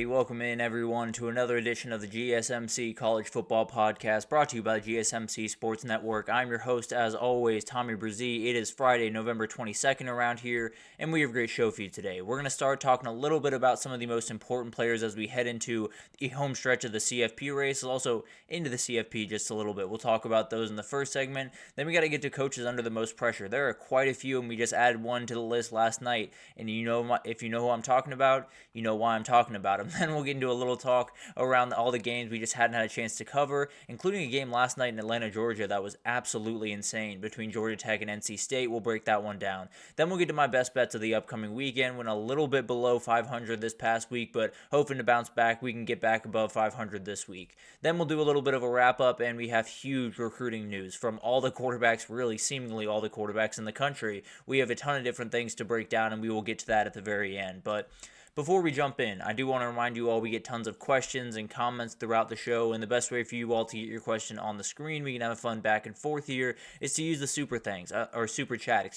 Alrighty, welcome in everyone to another edition of the GSMC College Football Podcast, brought to you by the GSMC Sports Network. I'm your host, as always, Tommy Brzee. It is Friday, November 22nd around here, and we have a great show for you today. We're going to start talking a little bit about some of the most important players as we head into the home stretch of the CFP race, also into the CFP just a little bit. We'll talk about those in the first segment. Then we got to get to coaches under the most pressure. There are quite a few, and we just added one to the list last night, and if you know who I'm talking about, you know why I'm talking about him. Then we'll get into a little talk around all the games we just hadn't had a chance to cover, including a game last night in Atlanta, Georgia that was absolutely insane between Georgia Tech and NC State. We'll break that one down. Then we'll get to my best bets of the upcoming weekend. Went a little bit below 500 this past week, but hoping to bounce back. We can get back above 500 this week. Then we'll do a little bit of a wrap-up, and we have huge recruiting news from all the quarterbacks, really seemingly all the quarterbacks in the country. We have a ton of different things to break down, and we will get to that at the very end. But before we jump in, I do want to remind you all we get tons of questions and comments throughout the show, and the best way for you all to get your question on the screen, we can have a fun back and forth here, is to use the super chat,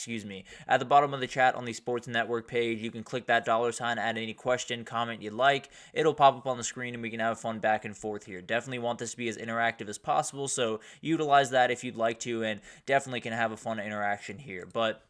At the bottom of the chat on the Sports Network page, you can click that $, add any question, comment you'd like. It'll pop up on the screen, and we can have a fun back and forth here. Definitely want this to be as interactive as possible, so utilize that if you'd like to, and definitely can have a fun interaction here. But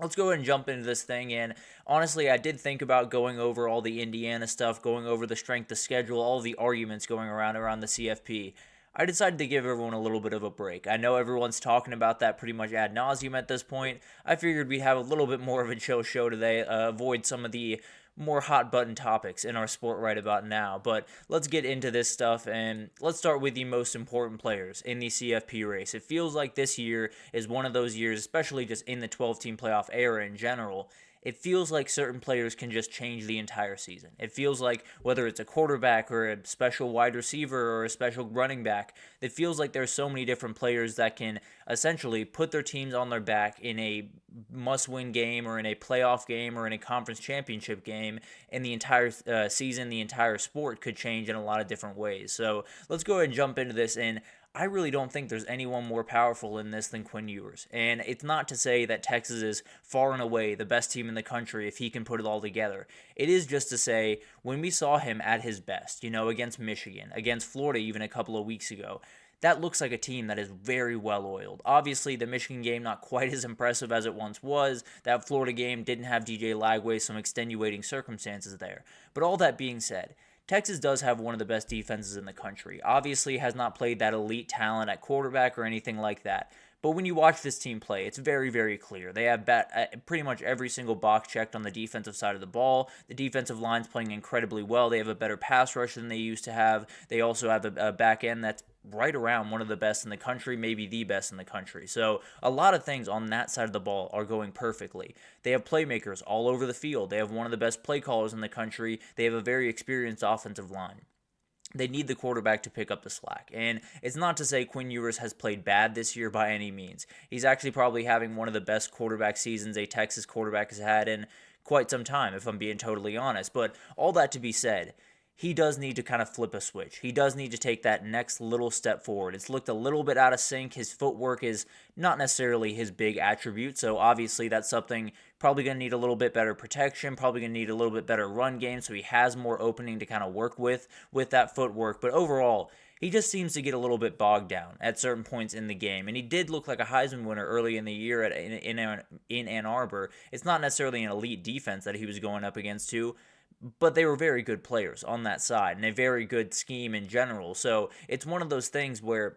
let's go ahead and jump into this thing, and honestly, I did think about going over all the Indiana stuff, going over the strength of schedule, all the arguments going around the CFP. I decided to give everyone a little bit of a break. I know everyone's talking about that pretty much ad nauseum at this point. I figured we'd have a little bit more of a chill show today, avoid some of the more hot button topics in our sport right about now. But let's get into this stuff, and let's start with the most important players in the CFP race. It feels like this year is one of those years, especially just in the 12-team playoff era in general. It feels like certain players can just change the entire season. It feels like whether it's a quarterback or a special wide receiver or a special running back, it feels like there's so many different players that can essentially put their teams on their back in a must-win game or in a playoff game or in a conference championship game, and the entire season, the entire sport could change in a lot of different ways. So let's go ahead and jump into this, and I really don't think there's anyone more powerful in this than Quinn Ewers. And it's not to say that Texas is far and away the best team in the country if he can put it all together. It is just to say, when we saw him at his best, against Michigan, against Florida even a couple of weeks ago, that looks like a team that is very well-oiled. Obviously, the Michigan game not quite as impressive as it once was. That Florida game didn't have DJ Lagway, some extenuating circumstances there. But all that being said, Texas does have one of the best defenses in the country. Obviously, has not played that elite talent at quarterback or anything like that. But when you watch this team play, it's very, very clear. They have pretty much every single box checked on the defensive side of the ball. The defensive line's playing incredibly well. They have a better pass rush than they used to have. They also have a back end that's right around one of the best in the country, maybe the best in the country. So a lot of things on that side of the ball are going perfectly. They have playmakers all over the field. They have one of the best play callers in the country. They have a very experienced offensive line. They need the quarterback to pick up the slack. And it's not to say Quinn Ewers has played bad this year by any means. He's actually probably having one of the best quarterback seasons a Texas quarterback has had in quite some time, if I'm being totally honest. But all that to be said, he does need to kind of flip a switch. He does need to take that next little step forward. It's looked a little bit out of sync. His footwork is not necessarily his big attribute, so obviously that's something probably going to need a little bit better protection, probably going to need a little bit better run game, so he has more opening to kind of work with that footwork. But overall, he just seems to get a little bit bogged down at certain points in the game. And he did look like a Heisman winner early in the year in Ann Arbor. It's not necessarily an elite defense that he was going up against too, but they were very good players on that side and a very good scheme in general. So it's one of those things where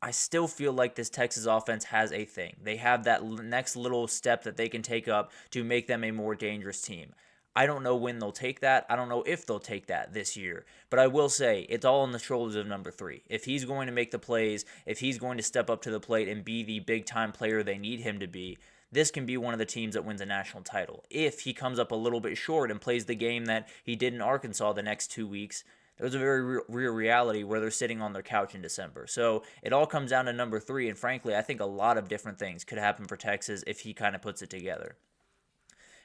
I still feel like this Texas offense has a thing. They have that next little step that they can take up to make them a more dangerous team. I don't know when they'll take that. I don't know if they'll take that this year. But I will say, it's all on the shoulders of number 3. If he's going to make the plays, if he's going to step up to the plate and be the big-time player they need him to be, this can be one of the teams that wins a national title. If he comes up a little bit short and plays the game that he did in Arkansas the next 2 weeks, there's a very real reality where they're sitting on their couch in December. So it all comes down to number 3, and frankly, I think a lot of different things could happen for Texas if he kind of puts it together.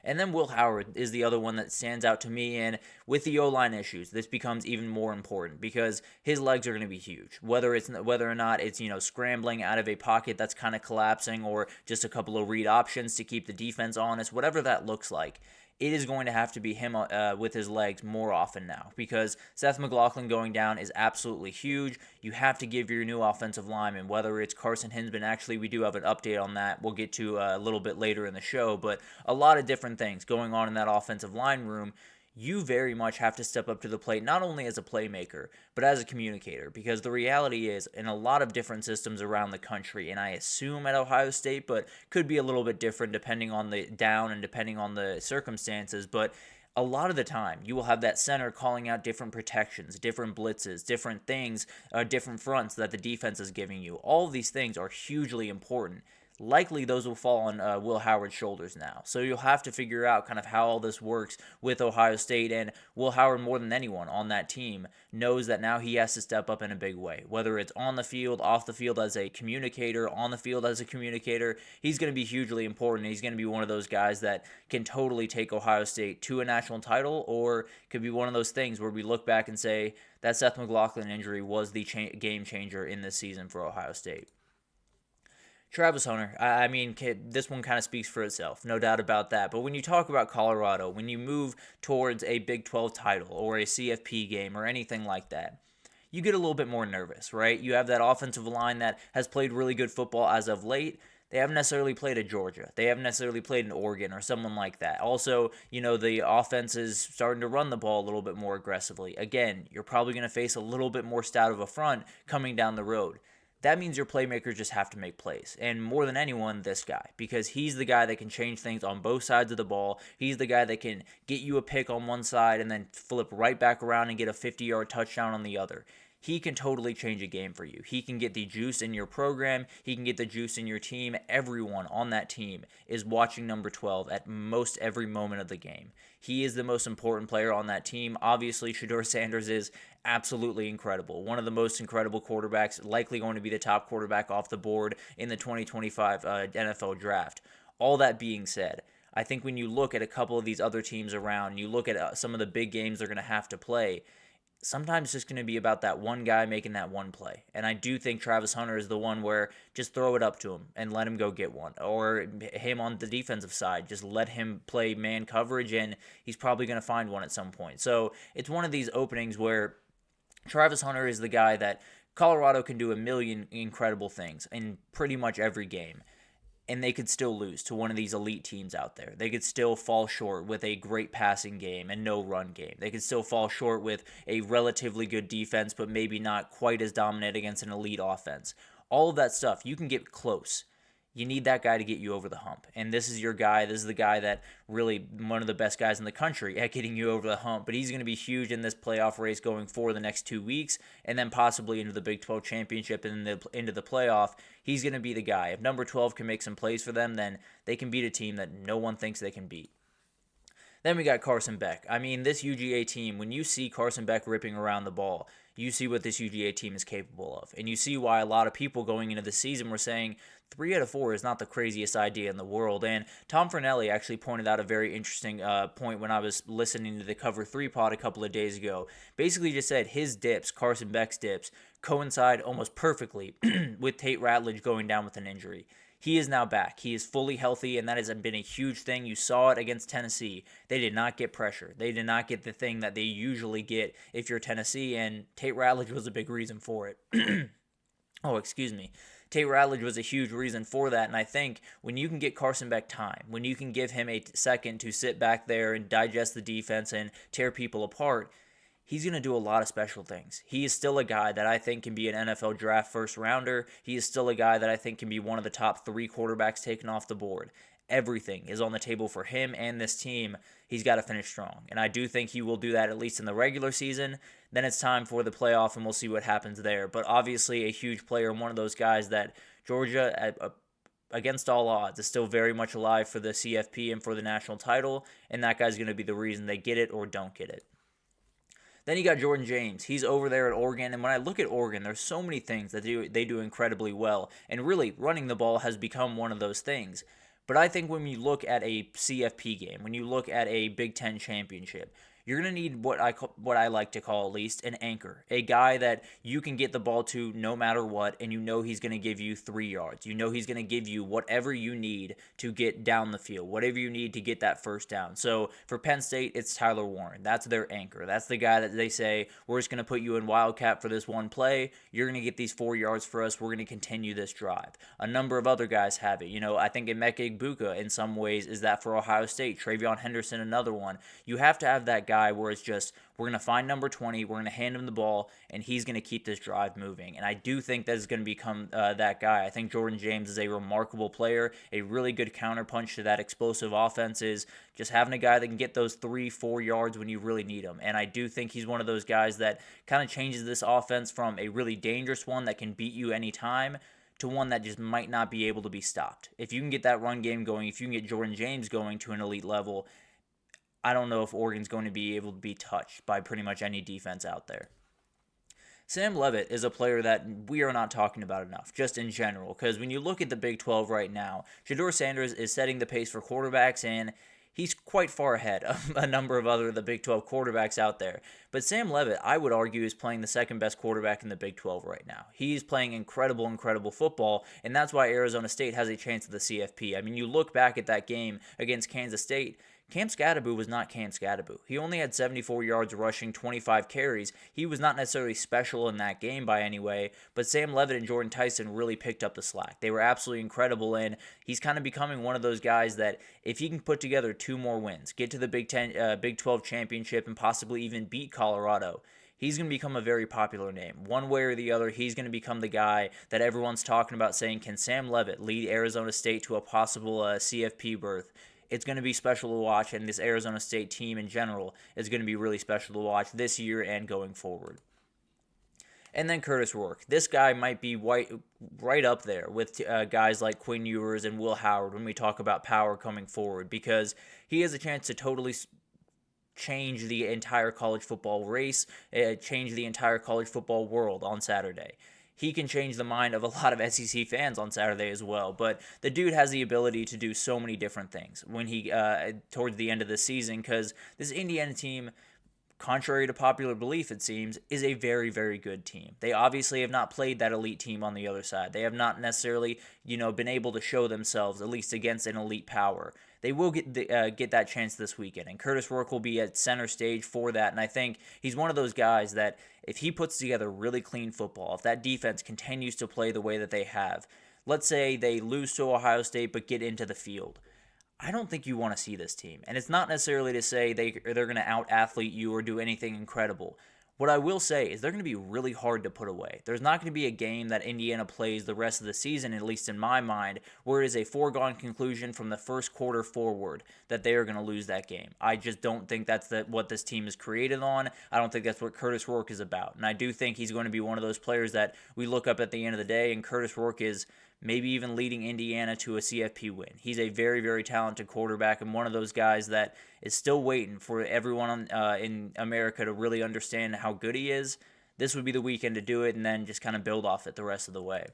And then Will Howard is the other one that stands out to me, and with the O-line issues, this becomes even more important because his legs are going to be huge. Whether or not it's scrambling out of a pocket that's kind of collapsing or just a couple of read options to keep the defense honest, whatever that looks like, it is going to have to be him with his legs more often now, because Seth McLaughlin going down is absolutely huge. You have to give your new offensive lineman, whether it's Carson Hinsman. Actually, we do have an update on that we'll get to a little bit later in the show, but a lot of different things going on in that offensive line room. You very much have to step up to the plate, not only as a playmaker, but as a communicator, because the reality is, in a lot of different systems around the country, and I assume at Ohio State, but could be a little bit different depending on the down and depending on the circumstances, but a lot of the time, you will have that center calling out different protections, different blitzes, different things, different fronts that the defense is giving you. All of these things are hugely important. Likely those will fall on Will Howard's shoulders now. So you'll have to figure out kind of how all this works with Ohio State, and Will Howard, more than anyone on that team, knows that now he has to step up in a big way. Whether it's on the field, off the field as a communicator, on the field as a communicator, he's going to be hugely important. He's going to be one of those guys that can totally take Ohio State to a national title, or could be one of those things where we look back and say that Seth McLaughlin injury was the game changer in this season for Ohio State. Travis Hunter, I mean, this one kind of speaks for itself, no doubt about that. But when you talk about Colorado, when you move towards a Big 12 title or a CFP game or anything like that, you get a little bit more nervous, right? You have that offensive line that has played really good football as of late. They haven't necessarily played at Georgia. They haven't necessarily played in Oregon or someone like that. Also, the offense is starting to run the ball a little bit more aggressively. Again, you're probably going to face a little bit more stout of a front coming down the road. That means your playmakers just have to make plays. And more than anyone, this guy. Because he's the guy that can change things on both sides of the ball. He's the guy that can get you a pick on one side and then flip right back around and get a 50-yard touchdown on the other. He can totally change a game for you. He can get the juice in your program. He can get the juice in your team. Everyone on that team is watching number 12 at most every moment of the game. He is the most important player on that team. Obviously, Shedeur Sanders is absolutely incredible. One of the most incredible quarterbacks, likely going to be the top quarterback off the board in the 2025 NFL draft. All that being said, I think when you look at a couple of these other teams around, you look at some of the big games they're going to have to play, sometimes it's just going to be about that one guy making that one play. And I do think Travis Hunter is the one where just throw it up to him and let him go get one. Or him on the defensive side, just let him play man coverage and he's probably going to find one at some point. So it's one of these openings where Travis Hunter is the guy that Colorado can do a million incredible things in pretty much every game. And they could still lose to one of these elite teams out there. They could still fall short with a great passing game and no run game. They could still fall short with a relatively good defense, but maybe not quite as dominant against an elite offense. All of that stuff, you can get close. You need that guy to get you over the hump. And this is your guy. This is the guy that really one of the best guys in the country at getting you over the hump. But he's going to be huge in this playoff race going for the next 2 weeks and then possibly into the Big 12 championship and into the playoff. He's going to be the guy. If number 12 can make some plays for them, then they can beat a team that no one thinks they can beat. Then we got Carson Beck. I mean, this UGA team, when you see Carson Beck ripping around the ball, you see what this UGA team is capable of. And you see why a lot of people going into the season were saying 3 out of 4 is not the craziest idea in the world. And Tom Fornelli actually pointed out a very interesting point when I was listening to the Cover 3 pod a couple of days ago. Basically just said his dips, Carson Beck's dips, coincide almost perfectly with Tate Ratledge going down with an injury. He is now back. He is fully healthy, and that has been a huge thing. You saw it against Tennessee. They did not get pressure. They did not get the thing that they usually get if you're Tennessee, and Tate Ratledge was a big reason for it. Tate Ratledge was a huge reason for that, and I think when you can get Carson Beck time, when you can give him a second to sit back there and digest the defense and tear people apart, he's going to do a lot of special things. He is still a guy that I think can be an NFL draft first rounder. He is still a guy that I think can be one of the top 3 quarterbacks taken off the board. Everything is on the table for him and this team. He's got to finish strong. And I do think he will do that at least in the regular season. Then it's time for the playoff, and we'll see what happens there. But obviously a huge player and one of those guys that Georgia, against all odds, is still very much alive for the CFP and for the national title. And that guy's going to be the reason they get it or don't get it. Then you got Jordan James. He's over there at Oregon, and when I look at Oregon, there's so many things that they do incredibly well, and really running the ball has become one of those things. But I think when you look at a CFP game, when you look at a Big Ten championship, you're going to need what I like to call, at least, an anchor, a guy that you can get the ball to no matter what, and you know he's going to give you 3 yards. You know he's going to give you whatever you need to get down the field, whatever you need to get that first down. So for Penn State, it's Tyler Warren. That's their anchor. That's the guy that they say, we're just going to put you in Wildcat for this one play. You're going to get these 4 yards for us. We're going to continue this drive. A number of other guys have it. I think Emeka Egbuka in some ways is that for Ohio State. Travion Henderson, another one. You have to have that guy where it's just, we're going to find number 20, we're going to hand him the ball, and he's going to keep this drive moving. And I do think that is going to become that guy. I think Jordan James is a remarkable player. A really good counterpunch to that explosive offense is just having a guy that can get those 3-4 yards when you really need them. And I do think he's one of those guys that kind of changes this offense from a really dangerous one that can beat you anytime to one that just might not be able to be stopped. If you can get that run game going, if you can get Jordan James going to an elite level, I don't know if Oregon's going to be able to be touched by pretty much any defense out there. Sam Leavitt is a player that we are not talking about enough, just in general, because when you look at the Big 12 right now, Shedeur Sanders is setting the pace for quarterbacks, and he's quite far ahead of a number of the Big 12 quarterbacks out there. But Sam Leavitt, I would argue, is playing the second best quarterback in the Big 12 right now. He's playing incredible football, and that's why Arizona State has a chance at the CFP. I mean, you look back at that game against Kansas State, Cam Skattebo was not Cam Skattebo. He only had 74 yards rushing, 25 carries. He was not necessarily special in that game by any way, but Sam Leavitt and Jordan Tyson really picked up the slack. They were absolutely incredible, and he's kind of becoming one of those guys that if he can put together 2 more wins, get to the Big 12 championship, and possibly even beat Colorado, he's going to become a very popular name. One way or the other, he's going to become the guy that everyone's talking about saying, can Sam Leavitt lead Arizona State to a possible CFP berth? It's going to be special to watch, and this Arizona State team in general is going to be really special to watch this year and going forward. And then Curtis Rourke. This guy might be right up there with guys like Quinn Ewers and Will Howard when we talk about power coming forward, because he has a chance to totally change the entire college football race, change the entire college football world on Saturday. He can change the mind of a lot of SEC fans on Saturday as well. But the dude has the ability to do so many different things when he towards the end of the season, because this Indiana team, contrary to popular belief, it seems, is a very, very good team. They obviously have not played that elite team on the other side. They have not necessarily, been able to show themselves, at least against an elite power. They will get that chance this weekend, and Curtis Rourke will be at center stage for that. And I think he's one of those guys that if he puts together really clean football, if that defense continues to play the way that they have, let's say they lose to Ohio State but get into the field, I don't think you want to see this team. And it's not necessarily to say they're going to out-athlete you or do anything incredible. What I will say is they're going to be really hard to put away. There's not going to be a game that Indiana plays the rest of the season, at least in my mind, where it is a foregone conclusion from the first quarter forward that they are going to lose that game. I just don't think that's what this team is created on. I don't think that's what Curtis Rourke is about. And I do think he's going to be one of those players that we look up at the end of the day, and Curtis Rourke is maybe even leading Indiana to a CFP win. He's a very, very talented quarterback and one of those guys that is still waiting for everyone in America to really understand how good he is. This would be the weekend to do it and then just kind of build off it the rest of the way.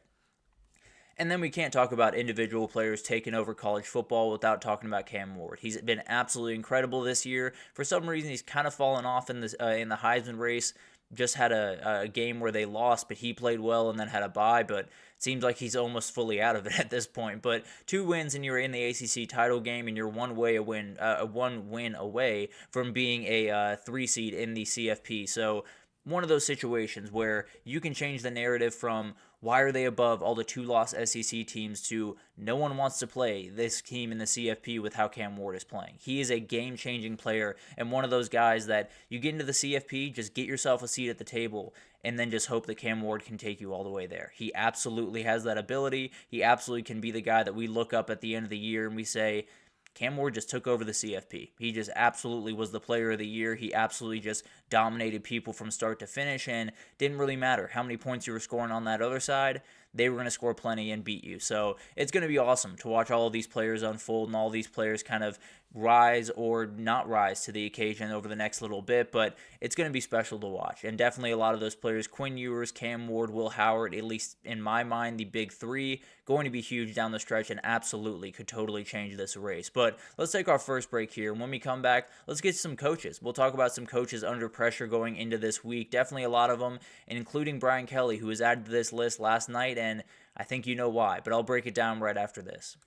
And then we can't talk about individual players taking over college football without talking about Cam Ward. He's been absolutely incredible this year. For some reason, he's kind of fallen off in the Heisman race. Just had a game where they lost, but he played well and then had a bye, but it seems like he's almost fully out of it at this point. But 2 wins and you're in the ACC title game, and you're one win away from being a 3 seed in the CFP. So one of those situations where you can change the narrative from why are they above all the 2-loss SEC teams to no one wants to play this team in the CFP with how Cam Ward is playing. He is a game-changing player and one of those guys that you get into the CFP, just get yourself a seat at the table and then just hope that Cam Ward can take you all the way there. He absolutely has that ability. He absolutely can be the guy that we look up at the end of the year and we say, Cam Ward just took over the CFP. He just absolutely was the player of the year. He absolutely just dominated people from start to finish, and didn't really matter how many points you were scoring on that other side. They were going to score plenty and beat you. So it's going to be awesome to watch all of these players unfold and all these players kind of rise or not rise to the occasion over the next little bit, but it's going to be special to watch. And definitely a lot of those players, Quinn Ewers, Cam Ward, Will Howard, at least in my mind, the big three, going to be huge down the stretch and absolutely could totally change this race. But let's take our first break here. When we come back, let's get some coaches. We'll talk about some coaches under pressure going into this week. Definitely a lot of them, and including Brian Kelly, who was added to this list last night, and I think you know why, but I'll break it down right after this.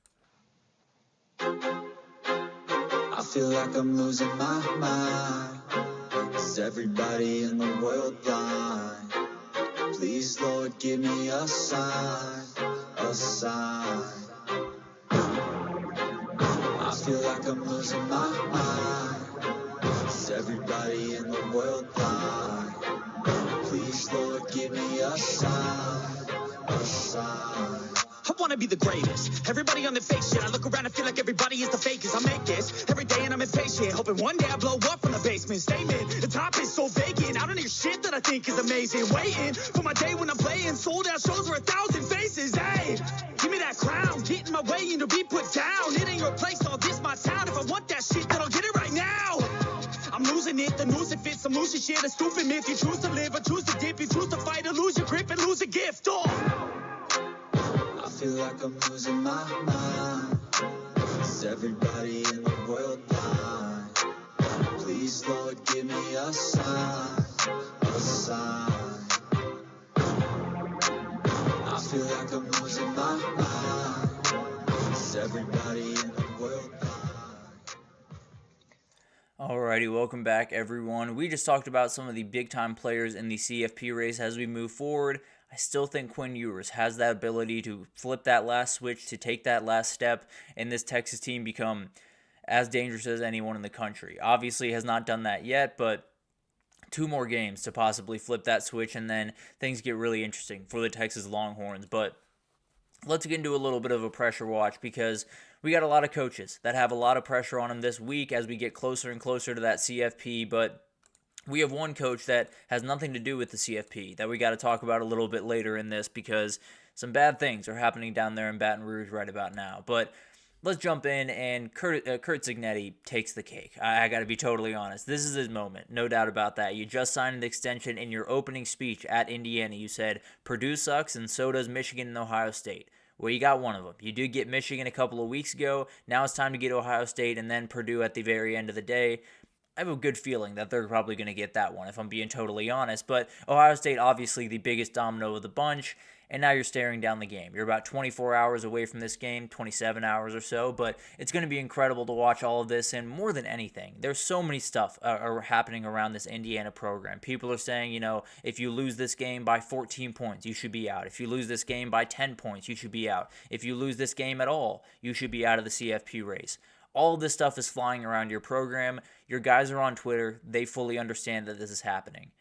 I feel like I'm losing my mind. Is everybody in the world blind? Please, Lord, give me a sign, a sign. I feel like I'm losing my mind. Is everybody in the world blind? Please, Lord, give me a sign, a sign. I wanna be the greatest. Everybody on the fake shit. I look around and feel like everybody is the fakest. I make this every day and I'm impatient. Hoping one day I blow up from the basement. Statement, the top is so vacant. I don't hear shit that I think is amazing. Waiting for my day when I'm playing. Sold out shows where 1,000 faces. Hey, give me that crown. Get in my way and to be put down. It ain't your place, all this my town. If I want that shit, then I'll get it right now. I'm losing it, the news it fits. I'm losing shit, a stupid myth. You choose to live or choose to dip. You choose to fight or lose your grip and lose a gift. Oh. I feel like I'm losing my mind. Is everybody in the world blind? Please, Lord, give me a sign, a sign. I feel like I'm losing my mind. Is everybody in the world blind? Alrighty, welcome back, everyone. We just talked about some of the big-time players in the CFP race. As we move forward, I still think Quinn Ewers has that ability to flip that last switch, to take that last step, and this Texas team become as dangerous as anyone in the country. Obviously has not done that yet, but 2 more games to possibly flip that switch, and then things get really interesting for the Texas Longhorns. But let's get into a little bit of a pressure watch, because we got a lot of coaches that have a lot of pressure on them this week as we get closer and closer to that CFP, but we have one coach that has nothing to do with the CFP that we got to talk about a little bit later in this, because some bad things are happening down there in Baton Rouge right about now. But let's jump in, and Curt Cignetti takes the cake. I got to be totally honest. This is his moment, no doubt about that. You just signed an extension. In your opening speech at Indiana, you said, Purdue sucks and so does Michigan and Ohio State. Well, you got one of them. You did get Michigan a couple of weeks ago. Now it's time to get Ohio State and then Purdue at the very end of the day. I have a good feeling that they're probably going to get that one, if I'm being totally honest. But Ohio State, obviously the biggest domino of the bunch, and now you're staring down the game. You're about 24 hours away from this game, 27 hours or so, but it's going to be incredible to watch all of this, and more than anything, there's so many stuff are happening around this Indiana program. People are saying, if you lose this game by 14 points, you should be out. If you lose this game by 10 points, you should be out. If you lose this game at all, you should be out of the CFP race. All of this stuff is flying around your program. Your guys are on Twitter. They fully understand that this is happening.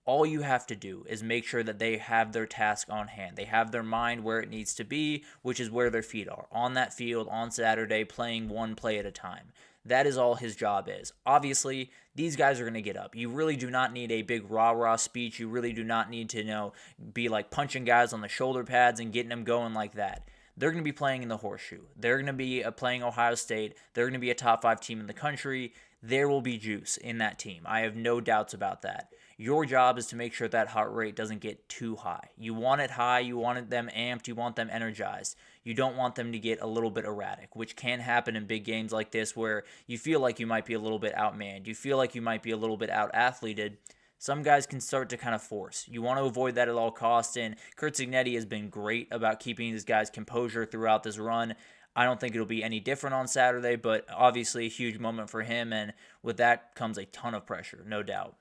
All you have to do is make sure that they have their task on hand. They have their mind where it needs to be, which is where their feet are, on that field on Saturday, playing one play at a time. That is all his job is. Obviously, these guys are going to get up. You really do not need a big rah-rah speech. You really do not need to, be like punching guys on the shoulder pads and getting them going like that. They're going to be playing in the horseshoe. They're going to be playing Ohio State. They're going to be a top 5 team in the country. There will be juice in that team. I have no doubts about that. Your job is to make sure that heart rate doesn't get too high. You want it high. You want them amped. You want them energized. You don't want them to get a little bit erratic, which can happen in big games like this where you feel like you might be a little bit outmanned. You feel like you might be a little bit out-athleted. Some guys can start to kind of force. You want to avoid that at all costs, and Curt Cignetti has been great about keeping these guys' composure throughout this run. I don't think it'll be any different on Saturday, but obviously a huge moment for him, and with that comes a ton of pressure, no doubt.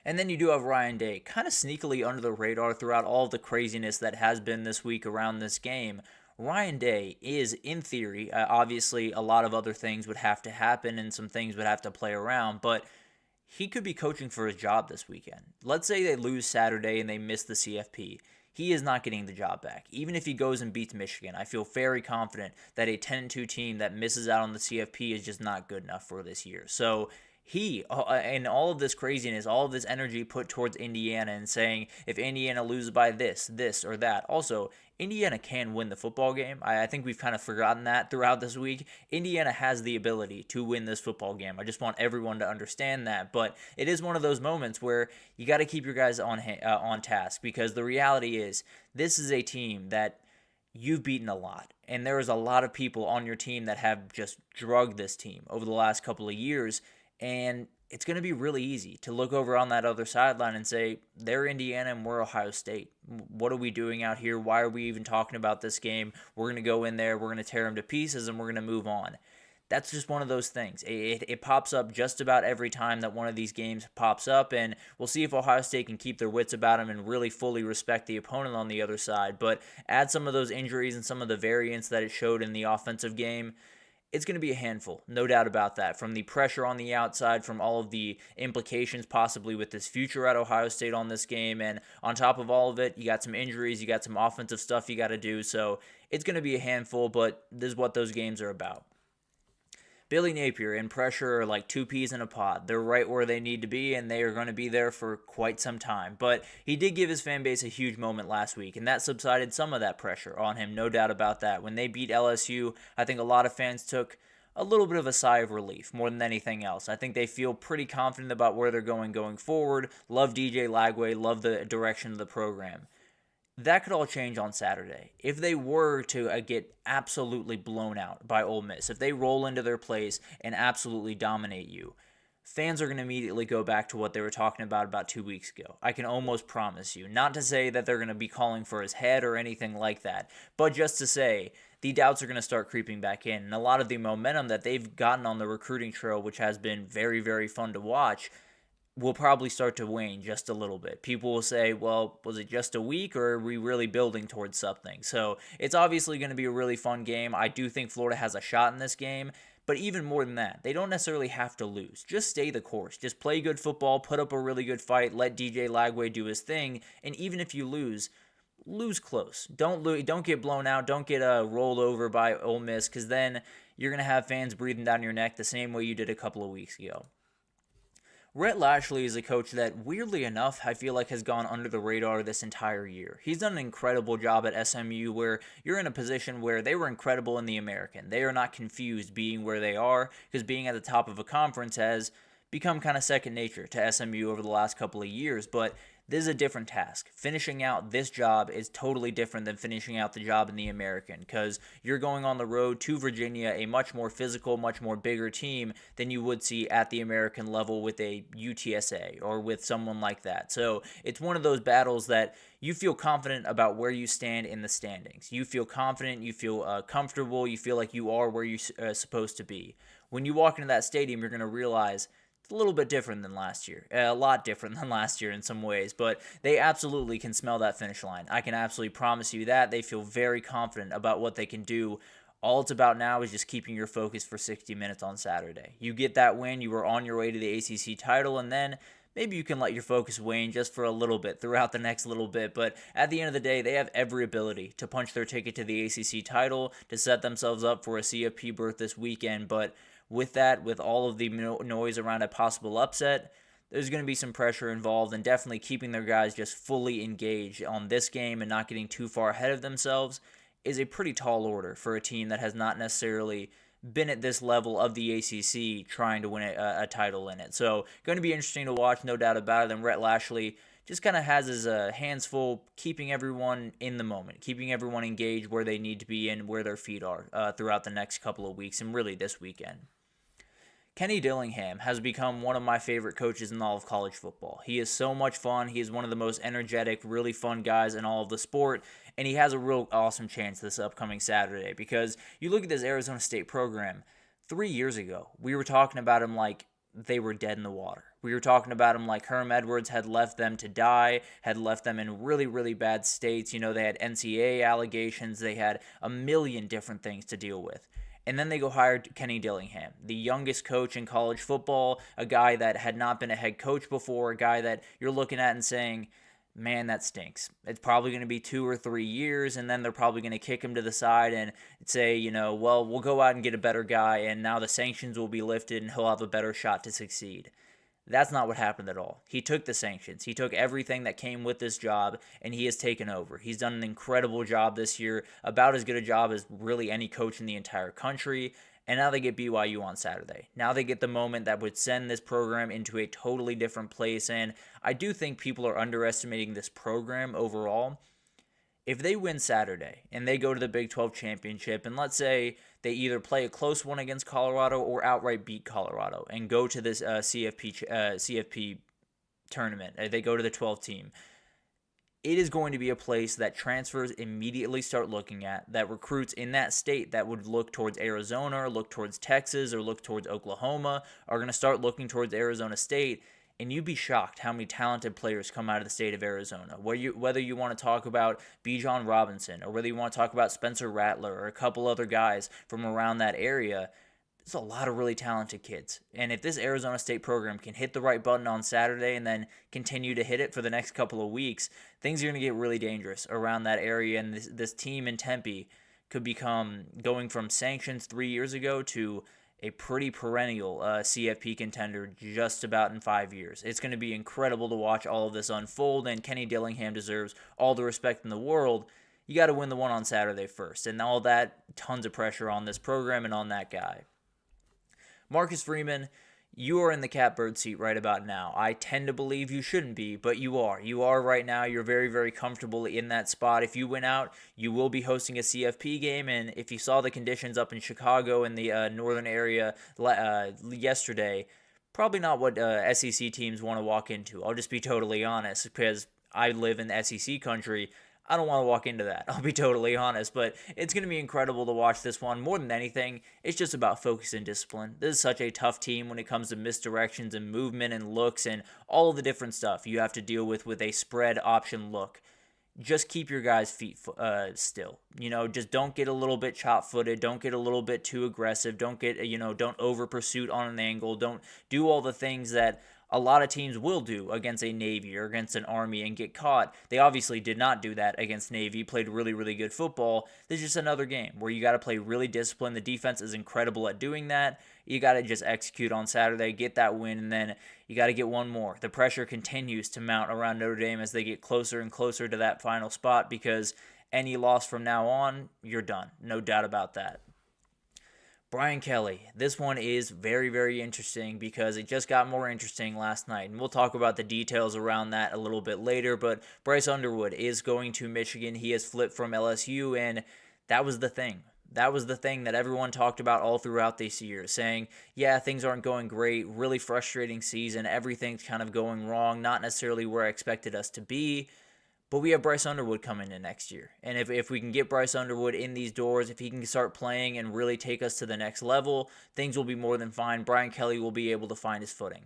And then you do have Ryan Day, kind of sneakily under the radar throughout all of the craziness that has been this week around this game. Ryan Day is, in theory, obviously a lot of other things would have to happen and some things would have to play around, but he could be coaching for his job this weekend. Let's say they lose Saturday and they miss the CFP. He is not getting the job back. Even if he goes and beats Michigan, I feel very confident that a 10-2 team that misses out on the CFP is just not good enough for this year. So and all of this craziness, all of this energy put towards Indiana and saying if Indiana loses by this, or that. Also, Indiana can win the football game. I think we've kind of forgotten that throughout this week. Indiana has the ability to win this football game. I just want everyone to understand that. But it is one of those moments where you got to keep your guys on task, because the reality is this is a team that you've beaten a lot. And there is a lot of people on your team that have just drugged this team over the last couple of years. And it's going to be really easy to look over on that other sideline and say, they're Indiana and we're Ohio State. What are we doing out here? Why are we even talking about this game? We're going to go in there, we're going to tear them to pieces, and we're going to move on. That's just one of those things. It pops up just about every time that one of these games pops up, and we'll see if Ohio State can keep their wits about them and really fully respect the opponent on the other side. But add some of those injuries and some of the variance that it showed in the offensive game, it's going to be a handful, no doubt about that. From the pressure on the outside, from all of the implications possibly with this future at Ohio State on this game, and on top of all of it, you got some injuries, you got some offensive stuff you got to do, so it's going to be a handful, but this is what those games are about. Billy Napier and pressure are like two peas in a pod. They're right where they need to be, and they are going to be there for quite some time. But he did give his fan base a huge moment last week, and that subsided some of that pressure on him, no doubt about that. When they beat LSU, I think a lot of fans took a little bit of a sigh of relief more than anything else. I think they feel pretty confident about where they're going forward. Love DJ Lagway, love the direction of the program. That could all change on Saturday. If they were to get absolutely blown out by Ole Miss, if they roll into their place and absolutely dominate you, fans are going to immediately go back to what they were talking about 2 weeks ago. I can almost promise you. Not to say that they're going to be calling for his head or anything like that, but just to say the doubts are going to start creeping back in. And a lot of the momentum that they've gotten on the recruiting trail, which has been very, very fun to watch, will probably start to wane just a little bit. People will say, well, was it just a week, or are we really building towards something? So it's obviously going to be a really fun game. I do think Florida has a shot in this game, but even more than that, they don't necessarily have to lose. Just stay the course. Just play good football, put up a really good fight, let DJ Lagway do his thing, and even if you lose close. Don't get blown out. Don't get rolled over by Ole Miss, because then you're going to have fans breathing down your neck the same way you did a couple of weeks ago. Rhett Lashley is a coach that, weirdly enough, I feel like has gone under the radar this entire year. He's done an incredible job at SMU, where you're in a position where they were incredible in the American. They are not confused being where they are, because being at the top of a conference has become kind of second nature to SMU over the last couple of years, but this is a different task. Finishing out this job is totally different than finishing out the job in the American, because you're going on the road to Virginia, a much more physical, much more bigger team than you would see at the American level with a UTSA or with someone like that. So it's one of those battles that you feel confident about where you stand in the standings. You feel confident, you feel comfortable, you feel like you are where you're supposed to be. When you walk into that stadium, you're going to realize a little bit different than last year. A lot different than last year in some ways, but they absolutely can smell that finish line. I can absolutely promise you that. They feel very confident about what they can do. All it's about now is just keeping your focus for 60 minutes on Saturday. You get that win, you are on your way to the ACC title, and then maybe you can let your focus wane just for a little bit throughout the next little bit. But at the end of the day, they have every ability to punch their ticket to the ACC title, to set themselves up for a CFP berth this weekend. But with that, with all of the noise around a possible upset, there's going to be some pressure involved, and definitely keeping their guys just fully engaged on this game and not getting too far ahead of themselves is a pretty tall order for a team that has not necessarily been at this level of the ACC trying to win a title in it. So going to be interesting to watch, no doubt about it. And Rhett Lashley just kind of has his hands full, keeping everyone in the moment, keeping everyone engaged where they need to be and where their feet are throughout the next couple of weeks and really this weekend. Kenny Dillingham has become one of my favorite coaches in all of college football. He is so much fun. He is one of the most energetic, really fun guys in all of the sport, and he has a real awesome chance this upcoming Saturday, because you look at this Arizona State program, 3 years ago, we were talking about him like they were dead in the water. We were talking about him like Herm Edwards had left them to die, had left them in really, really bad states. You know, they had NCAA allegations. They had a million different things to deal with. And then they go hire Kenny Dillingham, the youngest coach in college football, a guy that had not been a head coach before, a guy that you're looking at and saying, man, that stinks. It's probably going to be 2 or 3 years, and then they're probably going to kick him to the side and say, well, we'll go out and get a better guy, and now the sanctions will be lifted, and he'll have a better shot to succeed. That's not what happened at all. He took the sanctions. He took everything that came with this job, and he has taken over. He's done an incredible job this year, about as good a job as really any coach in the entire country. And now they get BYU on Saturday. Now they get the moment that would send this program into a totally different place. And I do think people are underestimating this program overall. If they win Saturday and they go to the Big 12 championship, and let's say they either play a close one against Colorado or outright beat Colorado and go to this CFP tournament, they go to the 12 team, it is going to be a place that transfers immediately start looking at, that recruits in that state that would look towards Arizona or look towards Texas or look towards Oklahoma are going to start looking towards Arizona State. And you'd be shocked how many talented players come out of the state of Arizona. Whether you want to talk about Bijan Robinson or whether you want to talk about Spencer Rattler or a couple other guys from around that area, there's a lot of really talented kids. And if this Arizona State program can hit the right button on Saturday and then continue to hit it for the next couple of weeks, things are going to get really dangerous around that area. And this team in Tempe could become, going from sanctions 3 years ago to a pretty perennial CFP contender just about in 5 years. It's going to be incredible to watch all of this unfold, and Kenny Dillingham deserves all the respect in the world. You got to win the one on Saturday first, and all that, tons of pressure on this program and on that guy. Marcus Freeman, you are in the catbird seat right about now. I tend to believe you shouldn't be, but you are. You are right now. You're very, very comfortable in that spot. If you win out, you will be hosting a CFP game, and if you saw the conditions up in Chicago in the northern area yesterday, probably not what SEC teams want to walk into. I'll just be totally honest, because I live in the SEC country. I don't want to walk into that. I'll be totally honest, but it's going to be incredible to watch this one. More than anything, it's just about focus and discipline. This is such a tough team when it comes to misdirections and movement and looks and all of the different stuff you have to deal with a spread option look. Just keep your guys' feet still. Just don't get a little bit chop-footed. Don't get a little bit too aggressive. Don't get, don't over-pursuit on an angle. Don't do all the things that a lot of teams will do against a Navy or against an Army and get caught. They obviously did not do that against Navy, played really, really good football. This is just another game where you got to play really disciplined. The defense is incredible at doing that. You got to just execute on Saturday, get that win, and then you got to get one more. The pressure continues to mount around Notre Dame as they get closer and closer to that final spot, because any loss from now on, you're done. No doubt about that. Brian Kelly, this one is very, very interesting because it just got more interesting last night. And we'll talk about the details around that a little bit later. But Bryce Underwood is going to Michigan. He has flipped from LSU, and that was the thing. That was the thing that everyone talked about all throughout this year, saying, yeah, things aren't going great, really frustrating season, everything's kind of going wrong, not necessarily where I expected us to be. But we have Bryce Underwood coming in next year. And if we can get Bryce Underwood in these doors, if he can start playing and really take us to the next level, things will be more than fine. Brian Kelly will be able to find his footing.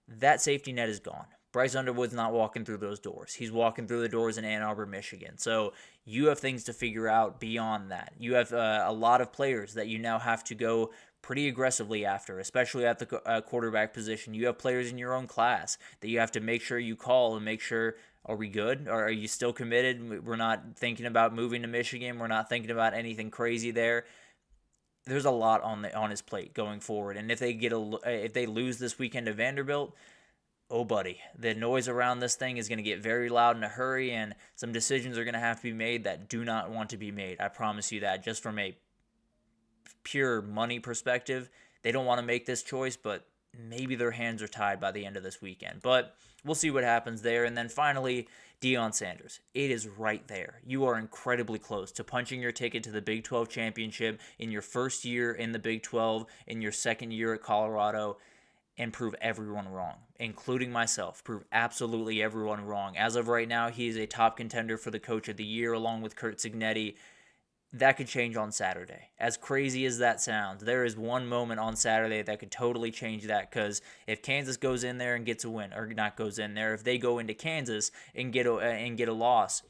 That safety net is gone. Bryce Underwood's not walking through those doors. He's walking through the doors in Ann Arbor, Michigan. So you have things to figure out beyond that. You have a lot of players that you now have to go pretty aggressively after, especially at the quarterback position. You have players in your own class that you have to make sure you call and make sure, are we good? Or are you still committed? We're not thinking about moving to Michigan. We're not thinking about anything crazy there. There's a lot on his plate going forward. And if they lose this weekend to Vanderbilt, oh buddy, the noise around this thing is going to get very loud in a hurry, and some decisions are going to have to be made that do not want to be made. I promise you that. Just from a pure money perspective, they don't want to make this choice, but maybe their hands are tied by the end of this weekend. But we'll see what happens there. And then finally, Deion Sanders. It is right there. You are incredibly close to punching your ticket to the Big 12 championship in your first year in the Big 12, in your second year at Colorado, and prove everyone wrong, including myself. Prove absolutely everyone wrong. As of right now, he is a top contender for the Coach of the Year along with Curt Cignetti. That could change on Saturday. As crazy as that sounds, there is one moment on Saturday that could totally change that, because if Kansas goes in there and gets a win, or not goes in there, if they go into Kansas and get a loss,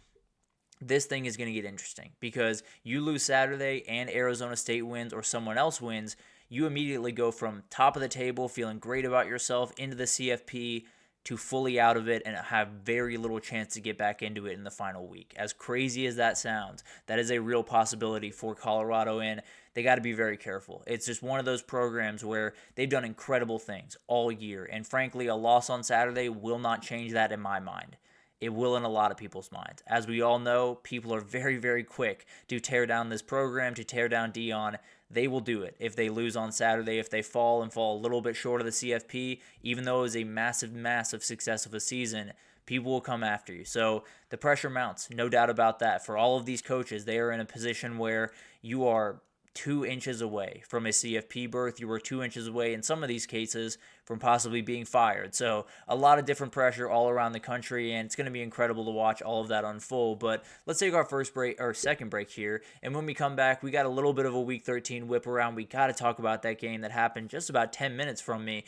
this thing is going to get interesting, because you lose Saturday and Arizona State wins or someone else wins, you immediately go from top of the table, feeling great about yourself, into the CFP, to fully out of it and have very little chance to get back into it in the final week. As crazy as that sounds, that is a real possibility for Colorado, and they got to be very careful. It's just one of those programs where they've done incredible things all year, and frankly, a loss on Saturday will not change that in my mind. It will in a lot of people's minds. As we all know, people are very, very quick to tear down this program, to tear down Dion. They will do it if they lose on Saturday, if they fall a little bit short of the CFP, even though it was a massive, massive success of a season, people will come after you. So the pressure mounts, no doubt about that. For all of these coaches, they are in a position where you are 2 inches away from a CFP berth. You were 2 inches away in some of these cases from possibly being fired. So a lot of different pressure all around the country, and it's going to be incredible to watch all of that unfold. But let's take our second break here, and when we come back, we got a little bit of a Week 13 whip around. We got to talk about that game that happened just about 10 minutes from me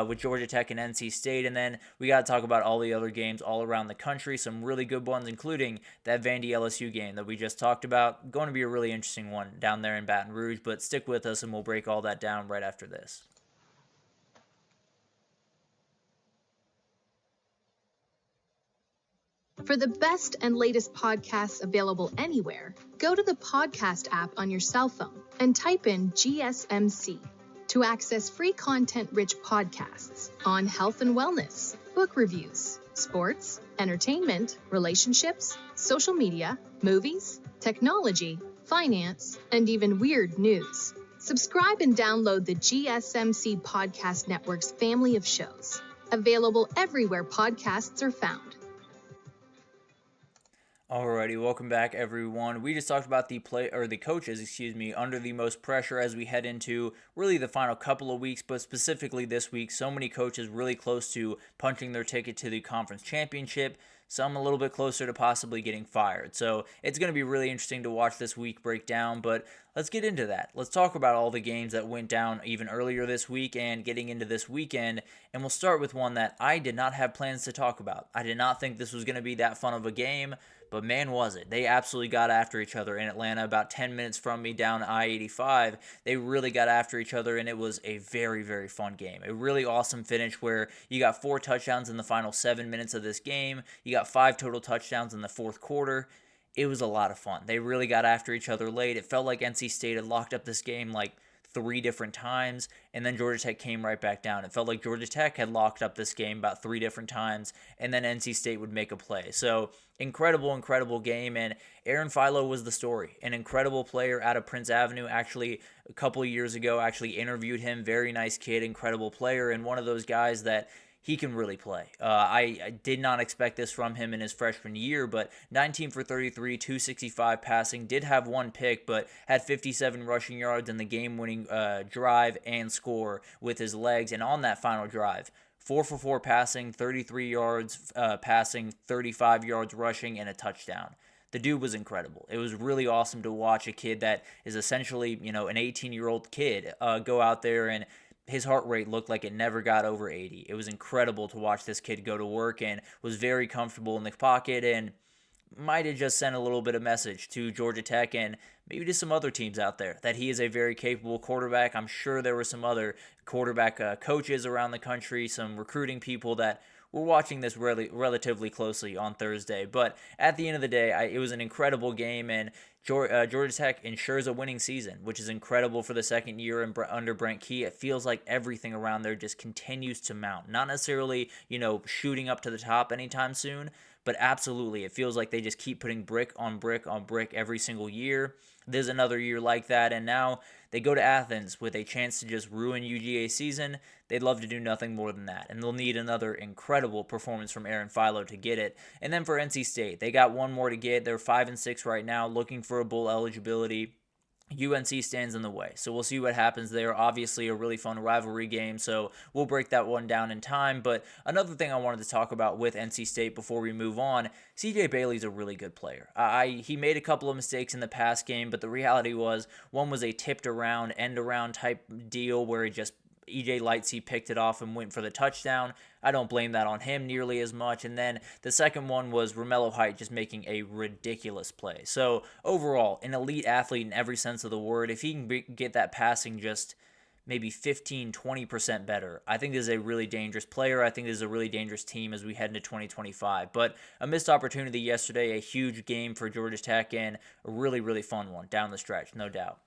with Georgia Tech and NC State, and then we got to talk about all the other games all around the country, some really good ones, including that Vandy LSU game that we just talked about. Going to be a really interesting one down there in Baton Rouge, but stick with us and we'll break all that down right after this. For the best and latest podcasts available anywhere, go to the podcast app on your cell phone and type in GSMC to access free content-rich podcasts on health and wellness, book reviews, sports, entertainment, relationships, social media, movies, technology, finance, and even weird news. Subscribe and download the GSMC Podcast Network's family of shows, available everywhere podcasts are found. Alrighty, welcome back, everyone. We just talked about the coaches, under the most pressure as we head into really the final couple of weeks, but specifically this week. So many coaches really close to punching their ticket to the conference championship. Some a little bit closer to possibly getting fired. So it's going to be really interesting to watch this week break down, but let's get into that. Let's talk about all the games that went down even earlier this week and getting into this weekend, and we'll start with one that I did not have plans to talk about. I did not think this was going to be that fun of a game, but man, was it. They absolutely got after each other in Atlanta, about 10 minutes from me down I-85. They really got after each other, and it was a very, very fun game. A really awesome finish where you got 4 touchdowns in the final 7 minutes of this game. You got 5 total touchdowns in the fourth quarter. It was a lot of fun. They really got after each other late. It felt like NC State had locked up this game like 3 different times, and then Georgia Tech came right back down. It felt like Georgia Tech had locked up this game about 3 different times, and then NC State would make a play. So incredible game, and Aaron Philo was the story. An incredible player out of Prince Avenue. Actually, a couple of years ago, interviewed him. Very nice kid, incredible player, and one of those guys that he can really play. I did not expect this from him in his freshman year, but 19 for 33, 265 passing, did have 1 pick, but had 57 rushing yards in the game-winning drive and score with his legs. And on that final drive, 4 for 4 passing, 33 yards passing, 35 yards rushing, and a touchdown. The dude was incredible. It was really awesome to watch a kid that is essentially, an 18-year-old kid go out there, and his heart rate looked like it never got over 80. It was incredible to watch this kid go to work and was very comfortable in the pocket and might have just sent a little bit of message to Georgia Tech and maybe to some other teams out there that he is a very capable quarterback. I'm sure there were some other quarterback coaches around the country, some recruiting people that were watching this relatively closely on Thursday. But at the end of the day, it was an incredible game, and Georgia Tech ensures a winning season, which is incredible for the second year under Brent Key. It feels like everything around there just continues to mount. Not necessarily, shooting up to the top anytime soon, but absolutely, it feels like they just keep putting brick on brick on brick every single year. There's another year like that, and now they go to Athens with a chance to just ruin UGA season. They'd love to do nothing more than that, and they'll need another incredible performance from Aaron Philo to get it. And then for NC State, they got one more to get. They're 5-6 right now, looking for a bowl eligibility. UNC stands in the way, so we'll see what happens there. Obviously a really fun rivalry game, so we'll break that one down in time. But another thing I wanted to talk about with NC State before we move on, CJ Bailey's a really good player. He made a couple of mistakes in the past game, but the reality was one was a tipped around, end around type deal where EJ Lightsey picked it off and went for the touchdown. I don't blame that on him nearly as much. And then the second one was Romello Height just making a ridiculous play. So overall, an elite athlete in every sense of the word. If he can get that passing just maybe 15, 20% better. I think this is a really dangerous player. I think this is a really dangerous team as we head into 2025. But a missed opportunity yesterday, a huge game for Georgia Tech, and a really, really fun one down the stretch, no doubt.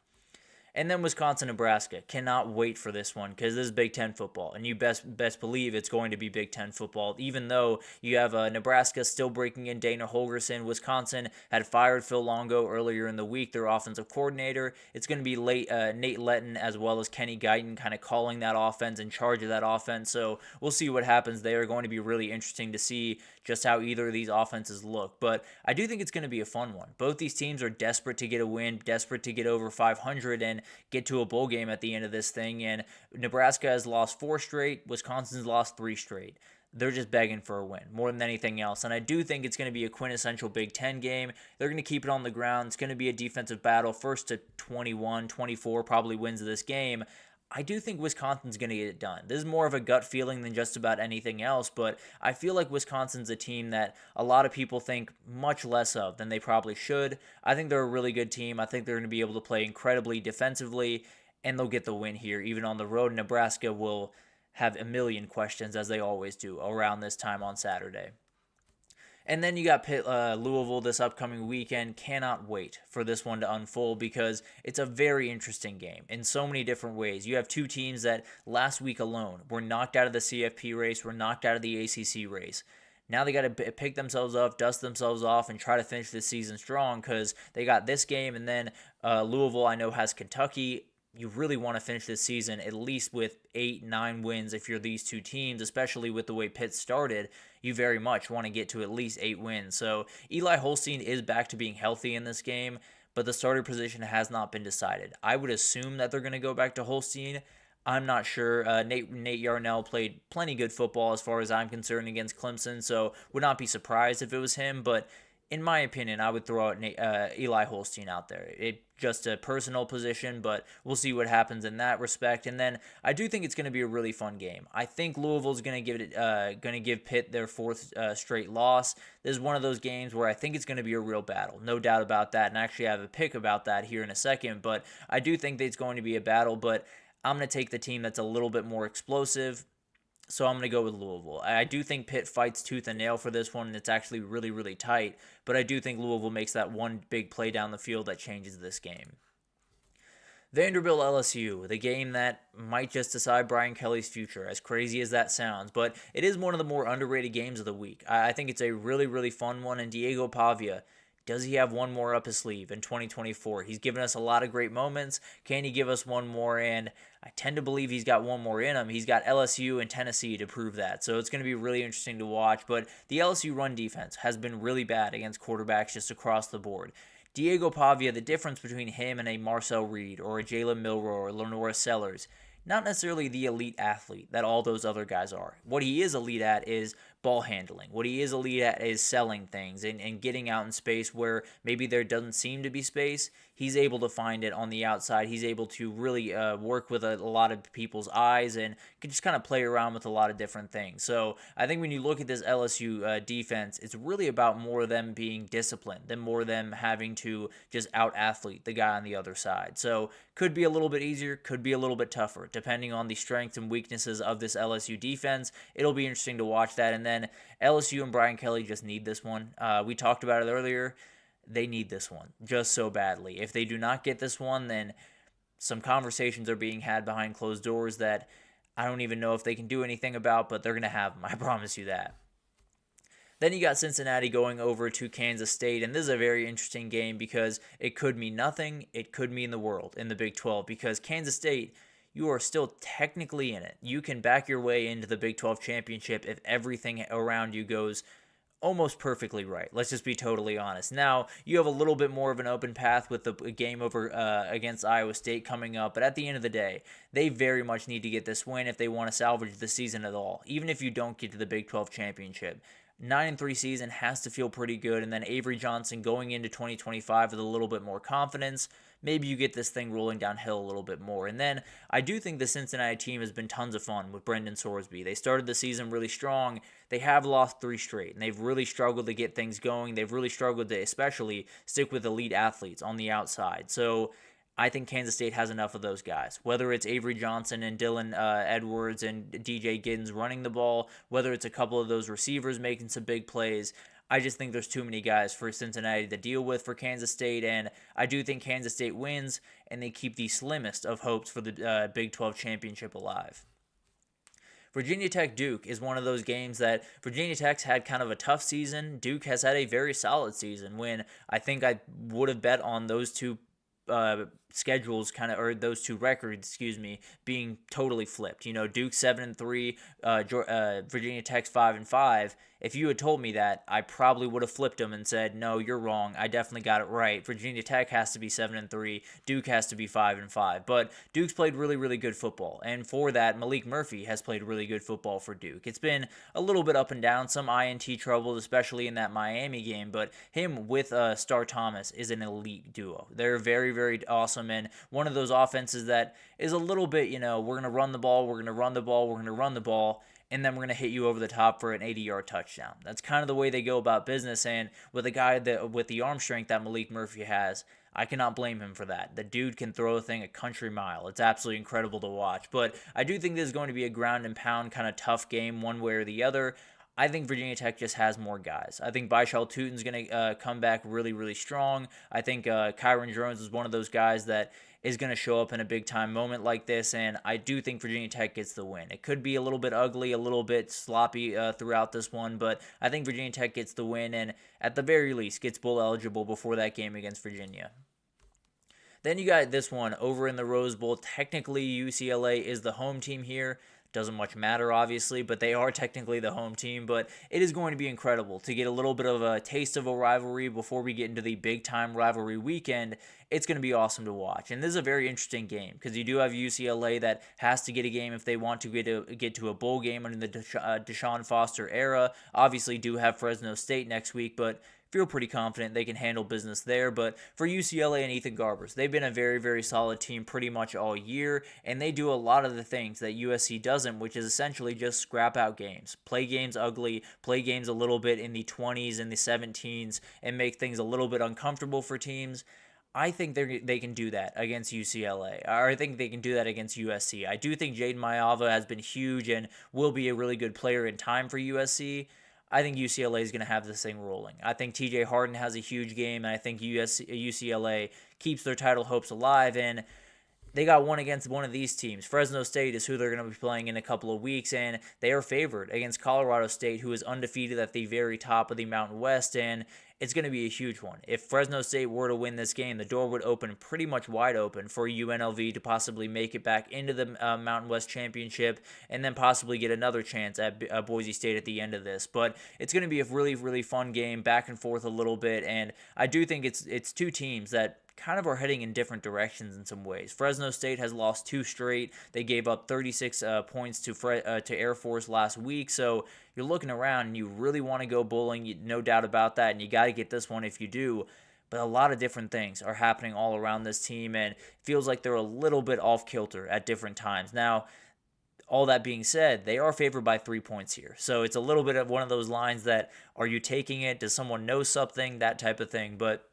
And then Wisconsin-Nebraska. Cannot wait for this one because this is Big Ten football. And you best believe it's going to be Big Ten football, even though you have Nebraska still breaking in Dana Holgorsen. Wisconsin had fired Phil Longo earlier in the week, their offensive coordinator. It's going to be Nate Letton as well as Kenny Guyton kind of calling that offense, in charge of that offense. So we'll see what happens. They are going to be really interesting to see just how either of these offenses look. But I do think it's going to be a fun one. Both these teams are desperate to get a win, desperate to get over 500 and get to a bowl game at the end of this thing. And Nebraska has lost 4 straight. Wisconsin's lost 3 straight. They're just begging for a win more than anything else. And I do think it's going to be a quintessential Big Ten game. They're going to keep it on the ground. It's going to be a defensive battle. First to 21, 24 probably wins this game. I do think Wisconsin's going to get it done. This is more of a gut feeling than just about anything else, but I feel like Wisconsin's a team that a lot of people think much less of than they probably should. I think they're a really good team. I think they're going to be able to play incredibly defensively, and they'll get the win here, even on the road. Nebraska will have a million questions, as they always do, around this time on Saturday. And then you got Louisville this upcoming weekend. Cannot wait for this one to unfold because it's a very interesting game in so many different ways. You have two teams that last week alone were knocked out of the CFP race, were knocked out of the ACC race. Now they got to pick themselves up, dust themselves off, and try to finish this season strong because they got this game. And then Louisville, I know, has Kentucky. You really want to finish this season at least with 8-9 wins if you're these two teams, especially with the way Pitt started. You very much want to get to at least 8 wins. So Eli Holstein is back to being healthy in this game, but the starter position has not been decided. I would assume that they're going to go back to Holstein. I'm not sure. Nate Yarnell played plenty good football as far as I'm concerned against Clemson, so would not be surprised if it was him, but in my opinion, I would throw out Eli Holstein out there. Just a personal position, but we'll see what happens in that respect. And then I do think it's going to be a really fun game. I think Louisville's going to give Pitt their 4th straight loss. This is one of those games where I think it's going to be a real battle, no doubt about that. And actually, I have a pick about that here in a second. But I do think that it's going to be a battle. But I'm going to take the team that's a little bit more explosive. So I'm going to go with Louisville. I do think Pitt fights tooth and nail for this one, and it's actually really, really tight. But I do think Louisville makes that one big play down the field that changes this game. Vanderbilt LSU, the game that might just decide Brian Kelly's future, as crazy as that sounds. But it is one of the more underrated games of the week. I think it's a really, really fun one. And Diego Pavia, does he have one more up his sleeve in 2024? He's given us a lot of great moments. Can he give us one more? And I tend to believe he's got one more in him. He's got LSU and Tennessee to prove that. So it's going to be really interesting to watch. But the LSU run defense has been really bad against quarterbacks just across the board. Diego Pavia, the difference between him and a Marcel Reed or a Jalen Milroe or Lenora Sellers, not necessarily the elite athlete that all those other guys are. What he is elite at is ball handling. What he is elite at is selling things and getting out in space where maybe there doesn't seem to be space. He's able to find it on the outside. He's able to really work with a lot of people's eyes and can just kind of play around with a lot of different things. So I think when you look at this LSU defense, it's really about more of them being disciplined than more of them having to just out-athlete the guy on the other side. So could be a little bit easier, could be a little bit tougher, depending on the strengths and weaknesses of this LSU defense. It'll be interesting to watch that. And then LSU and Brian Kelly just need this one. We talked about it earlier. They need this one just so badly. If they do not get this one, then some conversations are being had behind closed doors that I don't even know if they can do anything about, but they're going to have them. I promise you that. Then you got Cincinnati going over to Kansas State, and this is a very interesting game because it could mean nothing. It could mean the world in the Big 12 because Kansas State, you are still technically in it. You can back your way into the Big 12 championship if everything around you goes almost perfectly right. Let's just be totally honest. Now, you have a little bit more of an open path with the game over against Iowa State coming up, but at the end of the day, they very much need to get this win if they want to salvage the season at all, even if you don't get to the Big 12 championship. 9-3 season has to feel pretty good, and then Avery Johnson going into 2025 with a little bit more confidence, maybe you get this thing rolling downhill a little bit more. And then I do think the Cincinnati team has been tons of fun with Brendan Sorsby. They started the season really strong. They have lost 3 straight, and they've really struggled to get things going. They've really struggled to especially stick with elite athletes on the outside. So I think Kansas State has enough of those guys, whether it's Avery Johnson and Dylan Edwards and DJ Giddens running the ball, whether it's a couple of those receivers making some big plays. I just think there's too many guys for Cincinnati to deal with for Kansas State, and I do think Kansas State wins, and they keep the slimmest of hopes for the Big 12 championship alive. Virginia Tech-Duke is one of those games that Virginia Tech's had kind of a tough season. Duke has had a very solid season, when I think I would have bet on those two schedules or those two records, being totally flipped. Duke 7-3, Virginia Tech's 5-5. If you had told me that, I probably would have flipped them and said, no, you're wrong. I definitely got it right. Virginia Tech has to be 7-3. Duke has to be 5-5. But Duke's played really, really good football. And for that, Malik Murphy has played really good football for Duke. It's been a little bit up and down, some INT troubles, especially in that Miami game. But him with Star Thomas is an elite duo. They're very, very awesome. And one of those offenses that is a little bit, we're going to run the ball, we're going to run the ball, we're going to run the ball, and then we're going to hit you over the top for an 80-yard touchdown. That's kind of the way they go about business, and with a guy with the arm strength that Malik Murphy has, I cannot blame him for that. The dude can throw a thing a country mile. It's absolutely incredible to watch. But I do think this is going to be a ground and pound kind of tough game one way or the other. I think Virginia Tech just has more guys. I think Byshal Tutin's going to come back really, really strong. I think Kyron Jones is one of those guys that is going to show up in a big-time moment like this, and I do think Virginia Tech gets the win. It could be a little bit ugly, a little bit sloppy throughout this one, but I think Virginia Tech gets the win, and at the very least gets bowl eligible before that game against Virginia. Then you got this one over in the Rose Bowl. Technically, UCLA is the home team here. Doesn't much matter, obviously, but they are technically the home team. But it is going to be incredible to get a little bit of a taste of a rivalry before we get into the big-time rivalry weekend. It's going to be awesome to watch. And this is a very interesting game because you do have UCLA that has to get a game if they want to get to a bowl game under the Deshaun Foster era. Obviously, do have Fresno State next week, but feel pretty confident they can handle business there. But for UCLA and Ethan Garbers, they've been a very, very solid team pretty much all year, and they do a lot of the things that USC doesn't, which is essentially just scrap out games, play games ugly, play games a little bit in the 20s and the 17s, and make things a little bit uncomfortable for teams. I think they can do that against UCLA, or I think they can do that against USC. I do think Jaden Mayava has been huge and will be a really good player in time for USC. I think UCLA is going to have this thing rolling. I think TJ Harden has a huge game, and I think UCLA keeps their title hopes alive, and they got one against one of these teams. Fresno State is who they're going to be playing in a couple of weeks, and they are favored against Colorado State, who is undefeated at the very top of the Mountain West, and it's going to be a huge one. If Fresno State were to win this game, the door would open pretty much wide open for UNLV to possibly make it back into the Mountain West Championship and then possibly get another chance at Boise State at the end of this. But it's going to be a really, really fun game, back and forth a little bit, and I do think it's two teams that kind of are heading in different directions in some ways. Fresno State has lost 2 straight. They gave up 36 points to Air Force last week, so you're looking around and you really want to go bowling, no doubt about that, and you got to get this one if you do. But a lot of different things are happening all around this team, and it feels like they're a little bit off kilter at different times. Now, all that being said, they are favored by 3 points here. So it's a little bit of one of those lines that, are you taking it? Does someone know something? That type of thing. But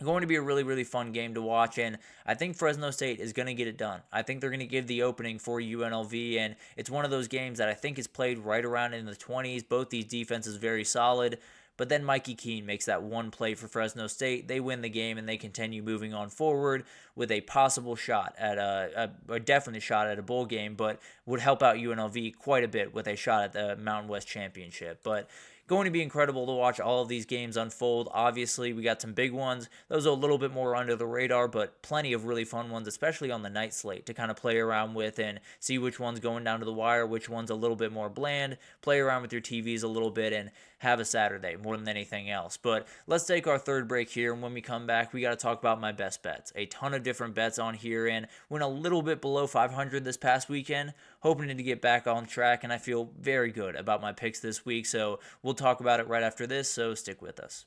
going to be a really, really fun game to watch, and I think Fresno State is going to get it done. I think they're going to give the opening for UNLV, and it's one of those games that I think is played right around in the 20s. Both these defenses very solid, but then Mikey Keene makes that one play for Fresno State. They win the game, and they continue moving on forward with a possible shot at a definite shot at a bowl game, but would help out UNLV quite a bit with a shot at the Mountain West Championship. But going to be incredible to watch all of these games unfold. Obviously, we got some big ones. Those are a little bit more under the radar, but plenty of really fun ones, especially on the night slate, to kind of play around with and see which one's going down to the wire, which one's a little bit more bland. Play around with your TVs a little bit and have a Saturday more than anything else. But let's take our third break here, and when we come back, we got to talk about my best bets. A ton of different bets on here, and went a little bit below 500 this past weekend, hoping to get back on track, and I feel very good about my picks this week, so we'll talk about it right after this, so stick with us.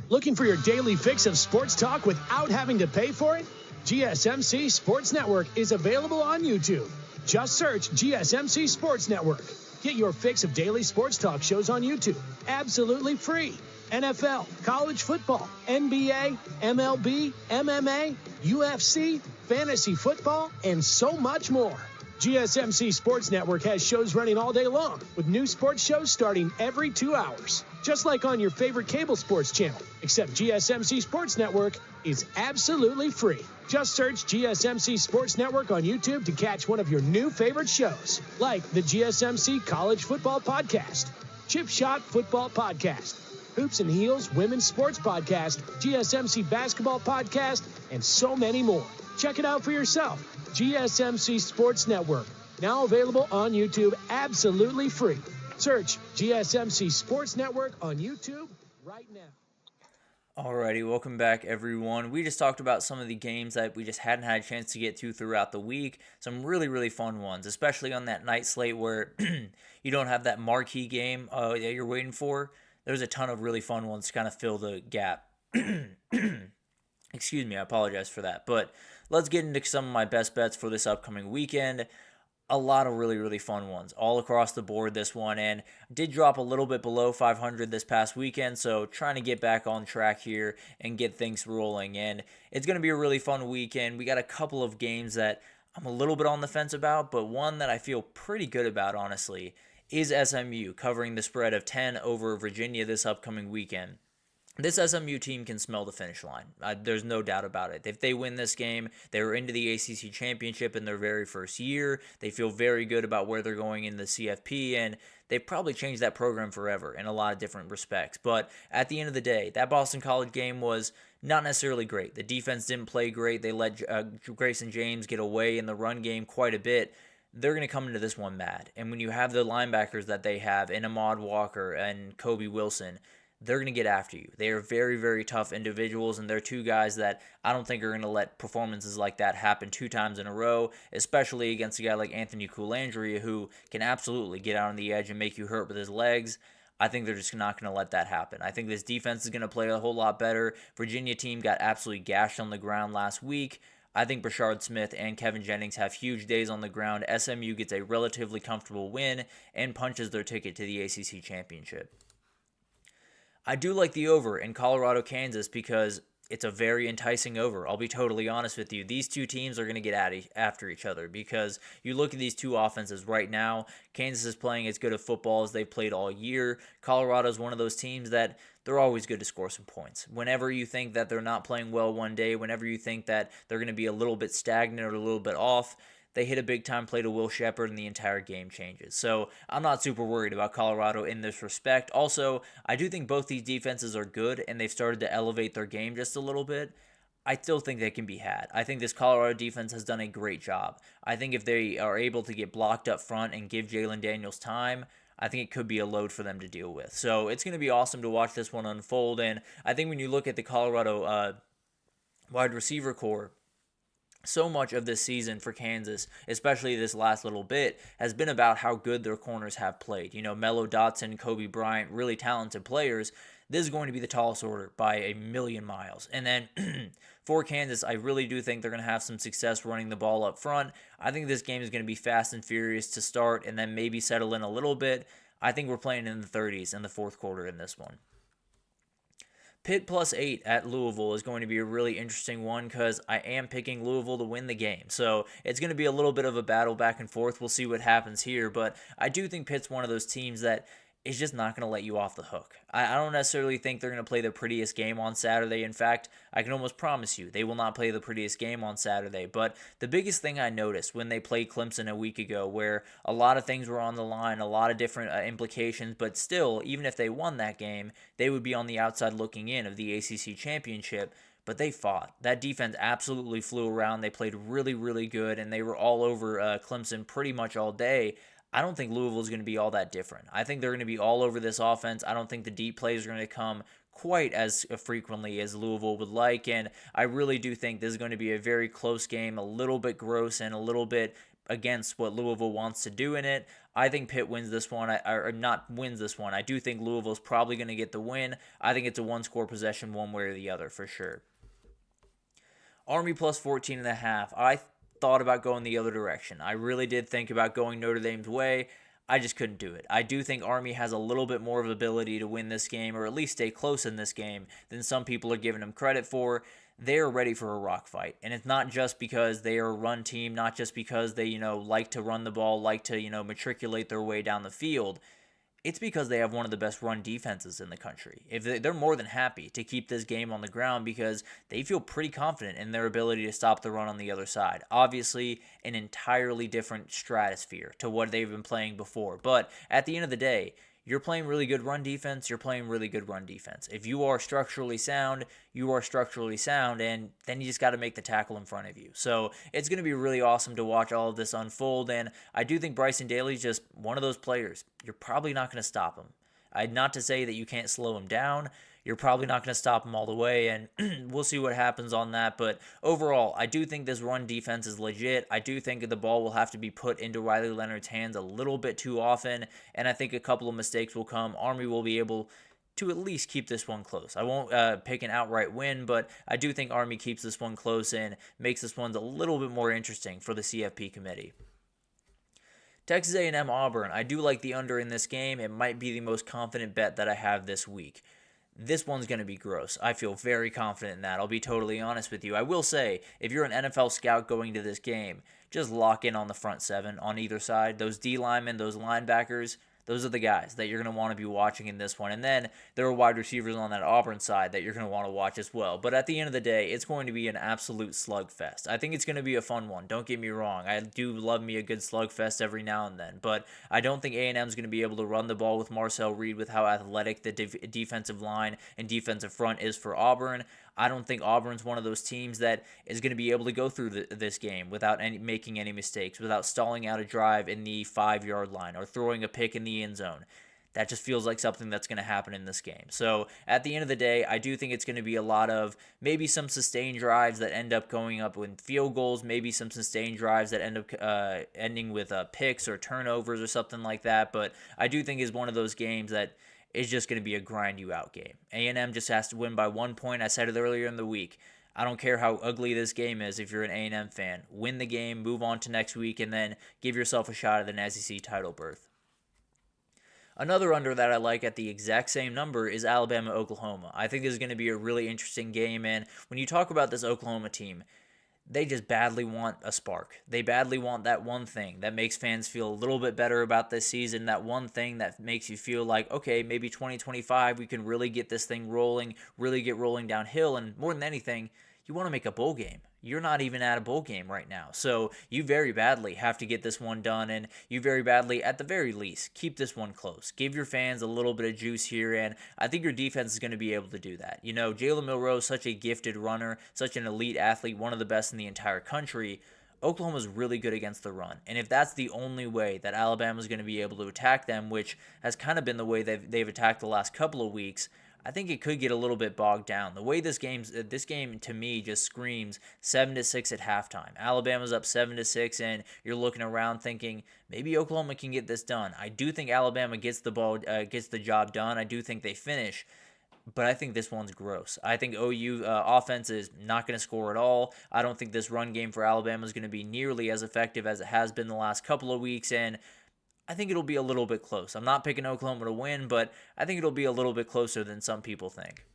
Looking for your daily fix of sports talk without having to pay for it? GSMC Sports Network is available on YouTube. Just search GSMC Sports Network. Get your fix of daily sports talk shows on YouTube, absolutely free. NFL, college football, NBA, MLB, MMA, UFC, fantasy football, and so much more. GSMC Sports Network has shows running all day long, with new sports shows starting every 2 hours. Just like on your favorite cable sports channel, except GSMC Sports Network is absolutely free. Just search GSMC Sports Network on YouTube to catch one of your new favorite shows, like the GSMC College Football Podcast, Chip Shot Football Podcast, Hoops and Heels Women's Sports Podcast, GSMC Basketball Podcast, and so many more. Check it out for yourself. GSMC Sports Network, now available on YouTube absolutely free. Search GSMC Sports Network on YouTube right now. Alrighty, welcome back everyone. We just talked about some of the games that we just hadn't had a chance to get to throughout the week. Some really, really fun ones, especially on that night slate where you don't have that marquee game that you're waiting for. There's a ton of really fun ones to kind of fill the gap. Excuse me, I apologize for that. But let's get into some of my best bets for this upcoming weekend. A lot of really, really fun ones all across the board this one, and did drop a little bit below 500 this past weekend, so trying to get back on track here and get things rolling, and it's going to be a really fun weekend. We got a couple of games that I'm a little bit on the fence about, but one that I feel pretty good about, honestly, is SMU covering the spread of 10 over Virginia this upcoming weekend. This SMU team can smell the finish line. There's no doubt about it. If they win this game, they were into the ACC championship in their very first year. They feel very good about where they're going in the CFP, and they've probably changed that program forever in a lot of different respects. But at the end of the day, that Boston College game was not necessarily great. The defense didn't play great. They let Grayson James get away in the run game quite a bit. They're going to come into this one mad. And when you have the linebackers that they have in Ahmad Walker and Kobe Wilson, they're going to get after you. They are very, very tough individuals, and they're two guys that I don't think are going to let performances like that happen 2 times in a row, especially against a guy like Anthony Coulandria, who can absolutely get out on the edge and make you hurt with his legs. I think they're just not going to let that happen. I think this defense is going to play a whole lot better. Virginia team got absolutely gashed on the ground last week. I think Brashard Smith and Kevin Jennings have huge days on the ground. SMU gets a relatively comfortable win and punches their ticket to the ACC championship. I do like the over in Colorado, Kansas, because it's a very enticing over. I'll be totally honest with you. These two teams are going to get after each other because you look at these two offenses right now. Kansas is playing as good a football as they've played all year. Colorado is one of those teams that they're always good to score some points. Whenever you think that they're not playing well one day, whenever you think that they're going to be a little bit stagnant or a little bit off, they hit a big-time play to Will Sheppard, and the entire game changes. So I'm not super worried about Colorado in this respect. Also, I do think both these defenses are good, and they've started to elevate their game just a little bit. I still think they can be had. I think this Colorado defense has done a great job. I think if they are able to get blocked up front and give Jalen Daniels time, I think it could be a load for them to deal with. So it's going to be awesome to watch this one unfold, and I think when you look at the Colorado wide receiver core, so much of this season for Kansas, especially this last little bit, has been about how good their corners have played. You know, Mello Dotson, Kobe Bryant, really talented players. This is going to be the tallest order by a million miles. And then for Kansas, I really do think they're going to have some success running the ball up front. I think this game is going to be fast and furious to start and then maybe settle in a little bit. I think we're playing in the 30s in the fourth quarter in this one. Pitt +8 at Louisville is going to be a really interesting one because I am picking Louisville to win the game. So it's going to be a little bit of a battle back and forth. We'll see what happens here. But I do think Pitt's one of those teams that is just not going to let you off the hook. I don't necessarily think they're going to play the prettiest game on Saturday. In fact, I can almost promise you they will not play the prettiest game on Saturday. But the biggest thing I noticed when they played Clemson a week ago, where a lot of things were on the line, a lot of different implications, but still, even if they won that game, they would be on the outside looking in of the ACC championship. But they fought. That defense absolutely flew around. They played really, really good, and they were all over Clemson pretty much all day. I don't think Louisville is going to be all that different. I think they're going to be all over this offense. I don't think the deep plays are going to come quite as frequently as Louisville would like, and I really do think this is going to be a very close game, a little bit gross and a little bit against what Louisville wants to do in it. I think Pitt wins this one, or not wins this one. I do think Louisville's probably going to get the win. I think it's a one-score possession one way or the other for sure. Army +14.5. I thought about going the other direction. I really did think about going Notre Dame's way. I just couldn't do it. I do think Army has a little bit more of ability to win this game, or at least stay close in this game, than some people are giving them credit for. They're ready for a rock fight. And it's not just because they are a run team, not just because they, like to run the ball, like to, matriculate their way down the field. It's because they have one of the best run defenses in the country. They're more than happy to keep this game on the ground because they feel pretty confident in their ability to stop the run on the other side. Obviously, an entirely different stratosphere to what they've been playing before. But at the end of the day, you're playing really good run defense, you're playing really good run defense. If you are structurally sound, you are structurally sound, and then you just got to make the tackle in front of you. So it's going to be really awesome to watch all of this unfold, and I do think Bryson Daly's just one of those players. You're probably not going to stop him. Not to say that you can't slow him down. You're probably not going to stop him all the way, and we'll see what happens on that. But overall, I do think this run defense is legit. I do think the ball will have to be put into Riley Leonard's hands a little bit too often, and I think a couple of mistakes will come. Army will be able to at least keep this one close. I won't pick an outright win, but I do think Army keeps this one close and makes this one a little bit more interesting for the CFP committee. Texas A&M Auburn. I do like the under in this game. It might be the most confident bet that I have this week. This one's going to be gross. I feel very confident in that. I'll be totally honest with you. I will say, if you're an NFL scout going to this game, just lock in on the front seven on either side. Those D linemen, those linebackers, those are the guys that you're going to want to be watching in this one. And then there are wide receivers on that Auburn side that you're going to want to watch as well. But at the end of the day, it's going to be an absolute slugfest. I think it's going to be a fun one. Don't get me wrong. I do love me a good slugfest every now and then. But I don't think A&M is going to be able to run the ball with Marcel Reed with how athletic the defensive line and defensive front is for Auburn. I don't think Auburn's one of those teams that is going to be able to go through this game without making any mistakes, without stalling out a drive in the 5-yard line or throwing a pick in the end zone. That just feels like something that's going to happen in this game. So at the end of the day, I do think it's going to be a lot of maybe some sustained drives that end up going up with field goals, maybe some sustained drives that end up ending with picks or turnovers or something like that. But I do think it's one of those games that is just going to be a grind you out game. A&M just has to win by 1 point. I said it earlier in the week. I don't care how ugly this game is if you're an A&M fan. Win the game, move on to next week, and then give yourself a shot at an SEC title berth. Another under that I like at the exact same number is Alabama-Oklahoma. I think this is going to be a really interesting game, and when you talk about this Oklahoma team, they just badly want a spark. They badly want that one thing that makes fans feel a little bit better about this season, that one thing that makes you feel like, okay, maybe 2025 we can really get this thing rolling, really get rolling downhill, and more than anything, you want to make a bowl game. You're not even at a bowl game right now. So you very badly have to get this one done, and you very badly, at the very least, keep this one close. Give your fans a little bit of juice here, and I think your defense is going to be able to do that. Jalen Milroe is such a gifted runner, such an elite athlete, one of the best in the entire country. Oklahoma's really good against the run, and if that's the only way that Alabama's going to be able to attack them, which has kind of been the way they've attacked the last couple of weeks, I think it could get a little bit bogged down. The way this game to me just screams 7-6 at halftime. Alabama's up 7-6, and you're looking around thinking maybe Oklahoma can get this done. I do think Alabama gets the job done. I do think they finish, but I think this one's gross. I think OU offense is not going to score at all. I don't think this run game for Alabama is going to be nearly as effective as it has been the last couple of weeks, and I think it'll be a little bit close. I'm not picking Oklahoma to win, but I think it'll be a little bit closer than some people think.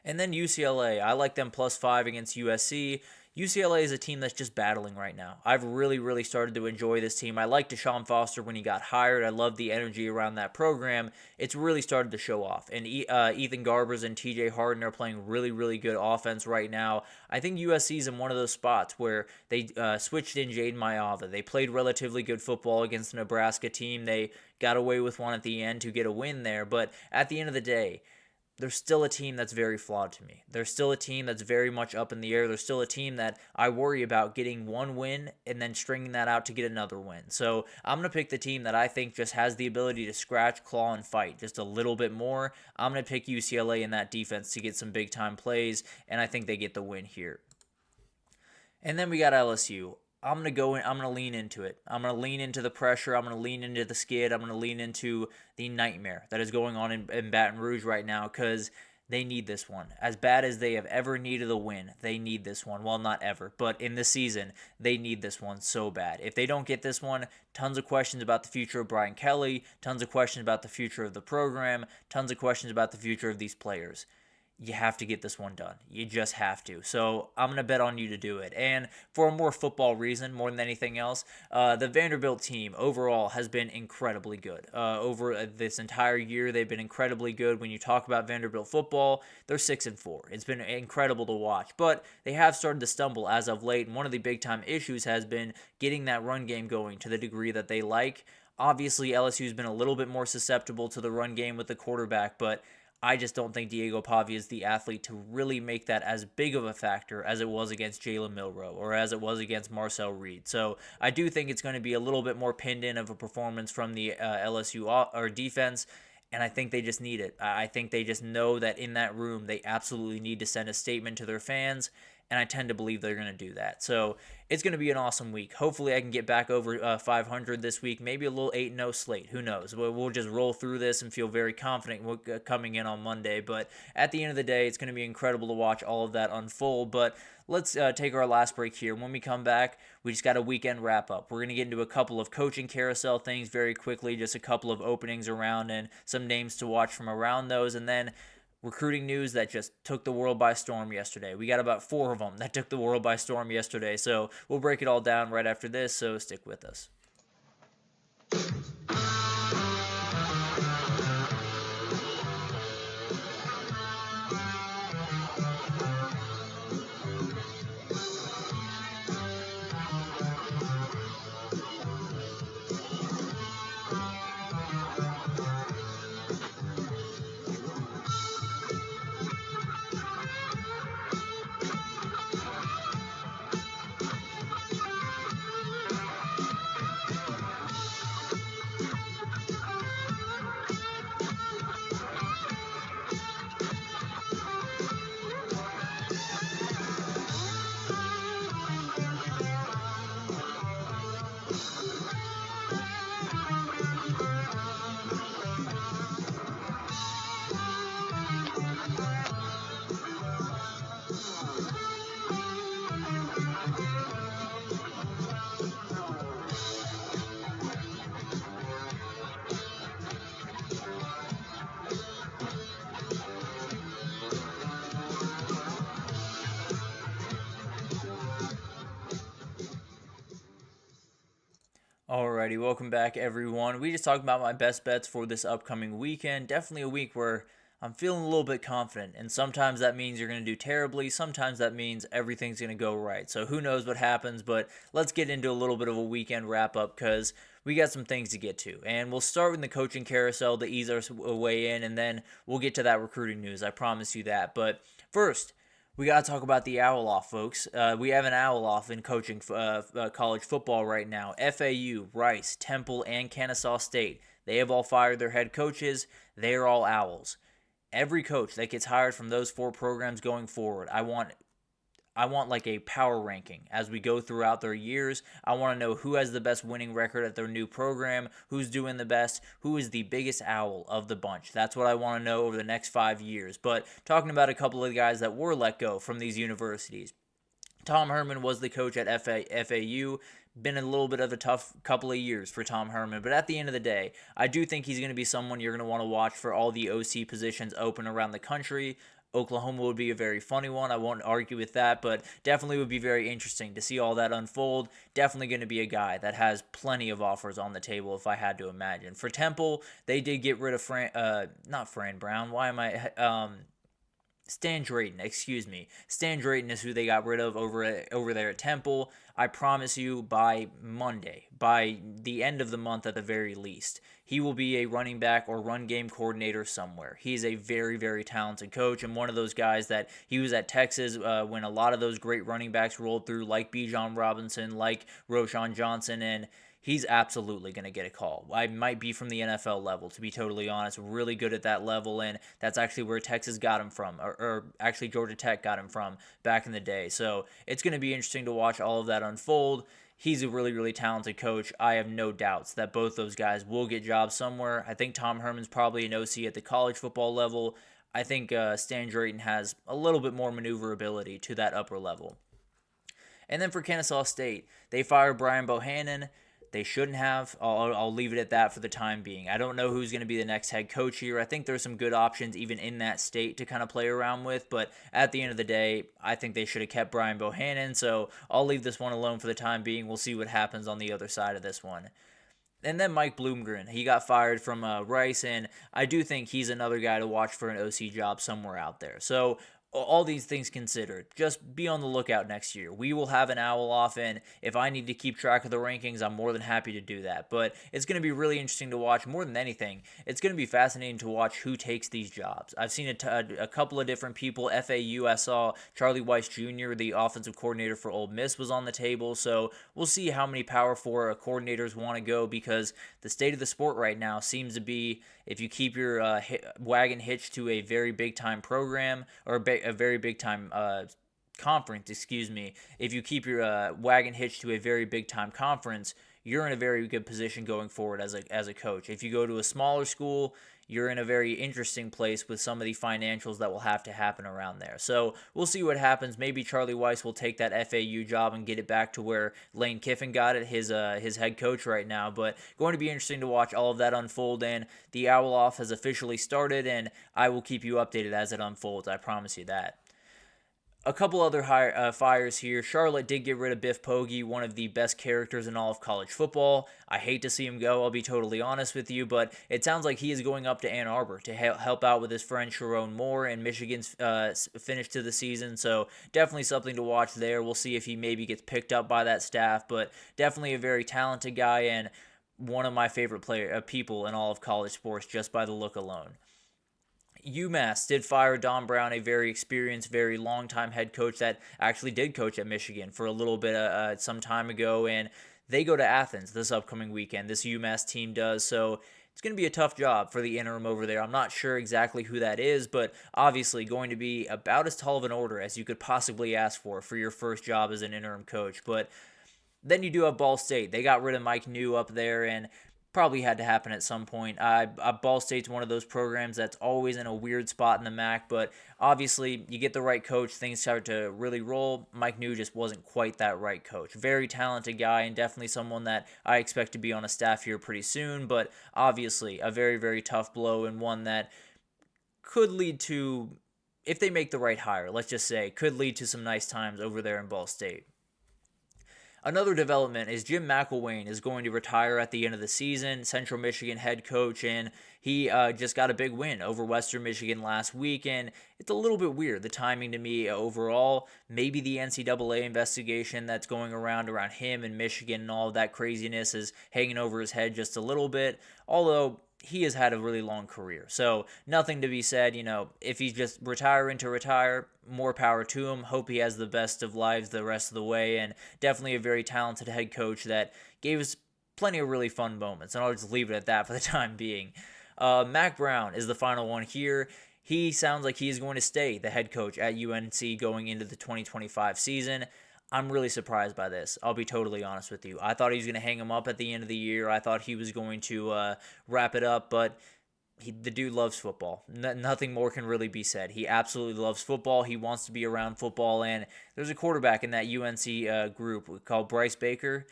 And then UCLA. I like them +5 against USC. UCLA is a team that's just battling right now. I've really started to enjoy this team. I liked Deshaun Foster when he got hired. I love the energy around that program. It's really started to show off. And Ethan Garbers and TJ Harden are playing really good offense right now. I think USC's in one of those spots where they switched in Jaden Mayava. They played relatively good football against the Nebraska team. They got away with one at the end to get a win there. But at the end of the day, they're still a team that's very flawed to me. They're still a team that's very much up in the air. They're still a team that I worry about getting one win and then stringing that out to get another win. So I'm going to pick the team that I think just has the ability to scratch, claw, and fight just a little bit more. I'm going to pick UCLA in that defense to get some big-time plays, and I think they get the win here. And then we got LSU. I'm going to lean into it. I'm going to lean into the pressure. I'm going to lean into the skid. I'm going to lean into the nightmare that is going on in Baton Rouge right now, because They need this one. As bad as they have ever needed a win, they need this one. Well, not ever, but in the season, they need this one so bad. If they don't get this one, tons of questions about the future of Brian Kelly, tons of questions about the future of the program, tons of questions about the future of these players. You have to get this one done. You just have to. So I'm going to bet on you to do it. And for a more football reason, more than anything else, the Vanderbilt team overall has been incredibly good. Over this entire year, they've been incredibly good. When you talk about Vanderbilt football, they're 6-4. It's been incredible to watch. But they have started to stumble as of late. And one of the big-time issues has been getting that run game going to the degree that they like. Obviously, LSU's been a little bit more susceptible to the run game with the quarterback, but I just don't think Diego Pavia is the athlete to really make that as big of a factor as it was against Jalen Milroe or as it was against Marcel Reed. So I do think it's going to be a little bit more pinned in of a performance from the LSU defense, and I think they just need it. I think they just know that in that room they absolutely need to send a statement to their fans, and I tend to believe they're going to do that. So it's going to be an awesome week. Hopefully I can get back over 500 this week, maybe a little 8-0 slate. Who knows? We'll just roll through this and feel very confident coming in on Monday. But at the end of the day, it's going to be incredible to watch all of that unfold. But let's take our last break here. When we come back, we just got a weekend wrap-up. We're going to get into a couple of coaching carousel things very quickly, just a couple of openings around and some names to watch from around those. And then recruiting news that just took the world by storm yesterday. We got about 4 of them that took the world by storm yesterday. So we'll break it all down right after this, so stick with us. Alrighty, welcome back everyone. We just talked about my best bets for this upcoming weekend. Definitely a week where I'm feeling a little bit confident, and sometimes that means you're going to do terribly, sometimes that means everything's going to go right. So who knows what happens, but let's get into a little bit of a weekend wrap-up because we got some things to get to. And we'll start with the coaching carousel to ease our way in, and then we'll get to that recruiting news, I promise you that. But first, we got to talk about the owl off, folks. We have an owl off in coaching college football right now. FAU, Rice, Temple, and Kennesaw State. They have all fired their head coaches. They are all owls. Every coach that gets hired from those 4 programs going forward, I want like a power ranking as we go throughout their years. I want to know who has the best winning record at their new program, who's doing the best, who is the biggest owl of the bunch. That's what I want to know over the next 5 years. But talking about a couple of the guys that were let go from these universities. Tom Herman was the coach at FAU. Been a little bit of a tough couple of years for Tom Herman, but at the end of the day, I do think he's going to be someone you're going to want to watch for all the OC positions open around the country. Oklahoma would be a very funny one. I won't argue with that, but definitely would be very interesting to see all that unfold. Definitely going to be a guy that has plenty of offers on the table if I had to imagine. For Temple, they did get rid of Stan Drayton, excuse me. Stan Drayton is who they got rid of over there at Temple. I promise you by Monday, by the end of the month at the very least, he will be a running back or run game coordinator somewhere. He's a very, very talented coach and one of those guys that he was at Texas when a lot of those great running backs rolled through, like Bijan Robinson, like Roschon Johnson, and he's absolutely going to get a call. I might be from the NFL level, to be totally honest. Really good at that level, and that's actually where Texas got him from, or actually Georgia Tech got him from back in the day. So it's going to be interesting to watch all of that unfold. He's a really, really talented coach. I have no doubts that both those guys will get jobs somewhere. I think Tom Herman's probably an OC at the college football level. I think Stan Drayton has a little bit more maneuverability to that upper level. And then for Kennesaw State, they fired Brian Bohannon. They shouldn't have. I'll leave it at that for the time being. I don't know who's going to be the next head coach here. I think there's some good options even in that state to kind of play around with, but at the end of the day, I think they should have kept Brian Bohannon, so I'll leave this one alone for the time being. We'll see what happens on the other side of this one. And then Mike Bloomgren, he got fired from Rice, and I do think he's another guy to watch for an OC job somewhere out there. So all these things considered, just be on the lookout next year. We will have an owl off, and if I need to keep track of the rankings, I'm more than happy to do that. But it's going to be really interesting to watch. More than anything, it's going to be fascinating to watch who takes these jobs. I've seen a couple of different people. FAU, I saw Charlie Weiss Jr., the offensive coordinator for Ole Miss, was on the table. So we'll see how many Power 4 coordinators want to go, because the state of the sport right now seems to be, if you keep your wagon hitched to a very big-time program, or a very big-time conference, if you keep your wagon hitched to a very big-time conference, you're in a very good position going forward as a coach. If you go to a smaller school, you're in a very interesting place with some of the financials that will have to happen around there. So we'll see what happens. Maybe Charlie Weiss will take that FAU job and get it back to where Lane Kiffin got it, his head coach right now. But going to be interesting to watch all of that unfold, and the Owl Off has officially started, and I will keep you updated as it unfolds. I promise you that. A couple other fires here. Charlotte did get rid of Biff Poggi, one of the best characters in all of college football. I hate to see him go, I'll be totally honest with you, but it sounds like he is going up to Ann Arbor to help out with his friend Sharon Moore and Michigan's finish to the season, so definitely something to watch there. We'll see if he maybe gets picked up by that staff, but definitely a very talented guy and one of my favorite people in all of college sports just by the look alone. UMass did fire Don Brown, a very experienced, very long-time head coach that actually did coach at Michigan for a little bit some time ago, and they go to Athens this upcoming weekend. This UMass team does, so it's going to be a tough job for the interim over there. I'm not sure exactly who that is, but obviously going to be about as tall of an order as you could possibly ask for your first job as an interim coach. But then you do have Ball State. They got rid of Mike New up there, and probably had to happen at some point. Ball State's one of those programs that's always in a weird spot in the MAC, but obviously you get the right coach, things start to really roll. Mike New just wasn't quite that right coach. Very talented guy and definitely someone that I expect to be on a staff here pretty soon, but obviously a very, very tough blow, and one that could lead to, if they make the right hire, let's just say, could lead to some nice times over there in Ball State. Another development is Jim McElwain is going to retire at the end of the season, Central Michigan head coach, and he just got a big win over Western Michigan last week, and it's a little bit weird, the timing to me overall. Maybe the NCAA investigation that's going around him and Michigan and all of that craziness is hanging over his head just a little bit, although he has had a really long career. So nothing to be said, if he's just retiring to retire, more power to him. Hope he has the best of lives the rest of the way, and definitely a very talented head coach that gave us plenty of really fun moments, and I'll just leave it at that for the time being. Mac Brown is the final one here. He sounds like he is going to stay the head coach at UNC going into the 2025 season. I'm really surprised by this. I'll be totally honest with you. I thought he was going to hang him up at the end of the year. I thought he was going to wrap it up, but the dude loves football. Nothing more can really be said. He absolutely loves football. He wants to be around football, and there's a quarterback in that UNC group called Bryce Baker.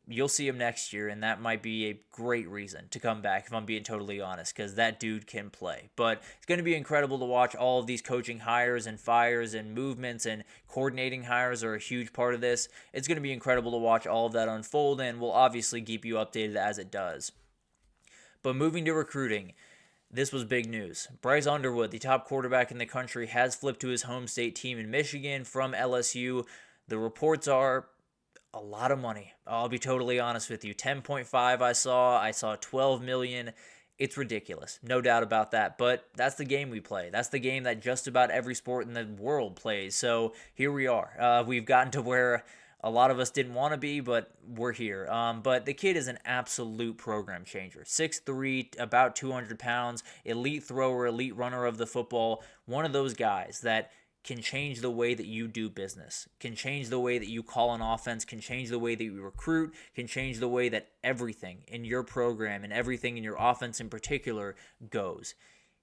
You'll see him next year, and that might be a great reason to come back, if I'm being totally honest, because that dude can play. But it's going to be incredible to watch all of these coaching hires and fires and movements, and coordinating hires are a huge part of this. It's going to be incredible to watch all of that unfold, and we'll obviously keep you updated as it does. But moving to recruiting, this was big news. Bryce Underwood, the top quarterback in the country, has flipped to his home state team in Michigan from LSU. The reports are a lot of money. I'll be totally honest with you. 10.5 I saw 12 million. It's ridiculous. No doubt about that. But that's the game we play. That's the game that just about every sport in the world plays. So here we are. We've gotten to where a lot of us didn't want to be, but we're here. But the kid is an absolute program changer. 6'3", about 200 pounds, elite thrower, elite runner of the football. One of those guys that can change the way that you do business, can change the way that you call an offense, can change the way that you recruit, can change the way that everything in your program and everything in your offense in particular goes.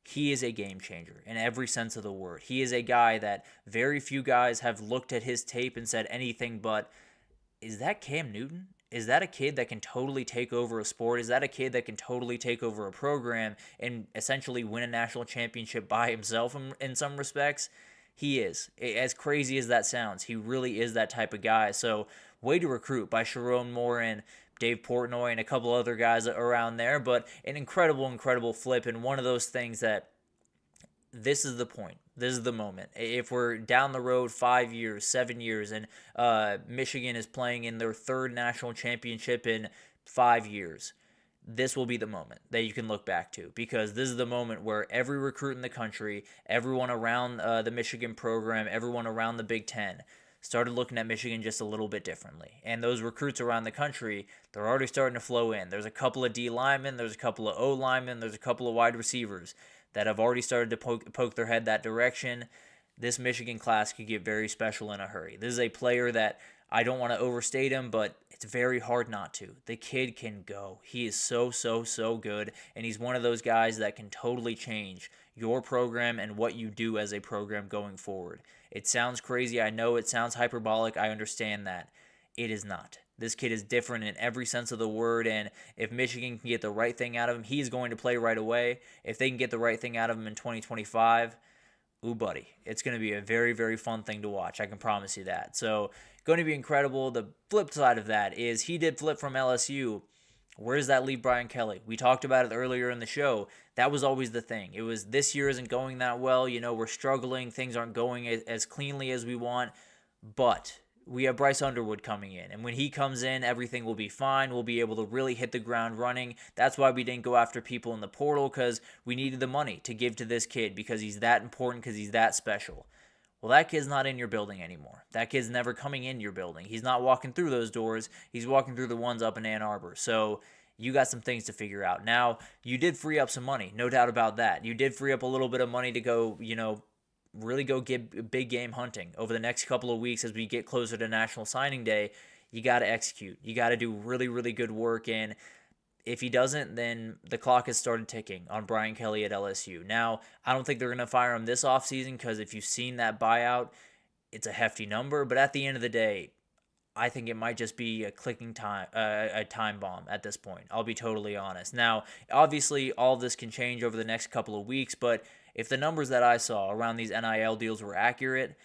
he is a game changer in every sense of the word. He is a guy that very few guys have looked at his tape and said anything but, is that Cam Newton? Is that a kid that can totally take over a sport? Is that a kid that can totally take over a program and essentially win a national championship by himself in some respects? He is. As crazy as that sounds, he really is that type of guy. So, way to recruit by Sharon Moore and Dave Portnoy and a couple other guys around there, but an incredible flip, and one of those things that this is the point. This is the moment. If we're down the road 5 years, 7 years, and Michigan is playing in their third national championship in 5 years, this will be the moment that you can look back to, because this is the moment where every recruit in the country, everyone around the Michigan program, everyone around the Big Ten started looking at Michigan just a little bit differently. And those recruits around the country, they're already starting to flow in. There's a couple of D linemen, there's a couple of O linemen, there's a couple of wide receivers that have already started to poke their head that direction. This Michigan class could get very special in a hurry. This is a player that I don't want to overstate him, but it's very hard not to. The kid can go. He is so good, and he's one of those guys that can totally change your program and what you do as a program going forward. It sounds crazy. I know it sounds hyperbolic. I understand that. It is not. This kid is different in every sense of the word, and if Michigan can get the right thing out of him, he's going to play right away. If they can get the right thing out of him in 2025, ooh, buddy, it's going to be a very fun thing to watch. I can promise you that. So, going to be incredible. The flip side of that is he did flip from LSU. Where does that leave Brian Kelly? We talked about it earlier in the show. That was always the thing. It was, this year isn't going that well. We're struggling. Things aren't going as cleanly as we want. But we have Bryce Underwood coming in, and when he comes in, everything will be fine. We'll be able to really hit the ground running. That's why we didn't go after people in the portal, because we needed the money to give to this kid, because he's that important, because he's that special. Well, that kid's not in your building anymore. That kid's never coming in your building. He's not walking through those doors. He's walking through the ones up in Ann Arbor. So you got some things to figure out. Now, you did free up some money, no doubt about that. You did free up a little bit of money to go, really go get big game hunting over the next couple of weeks as we get closer to National Signing Day. You got to execute. You got to do really good work, and if he doesn't, then the clock has started ticking on Brian Kelly at LSU. Now, I don't think they're going to fire him this offseason, because if you've seen that buyout, it's a hefty number, but at the end of the day, I think it might just be a time bomb at this point. I'll be totally honest. Now, obviously, all of this can change over the next couple of weeks, but if the numbers that I saw around these NIL deals were accurate,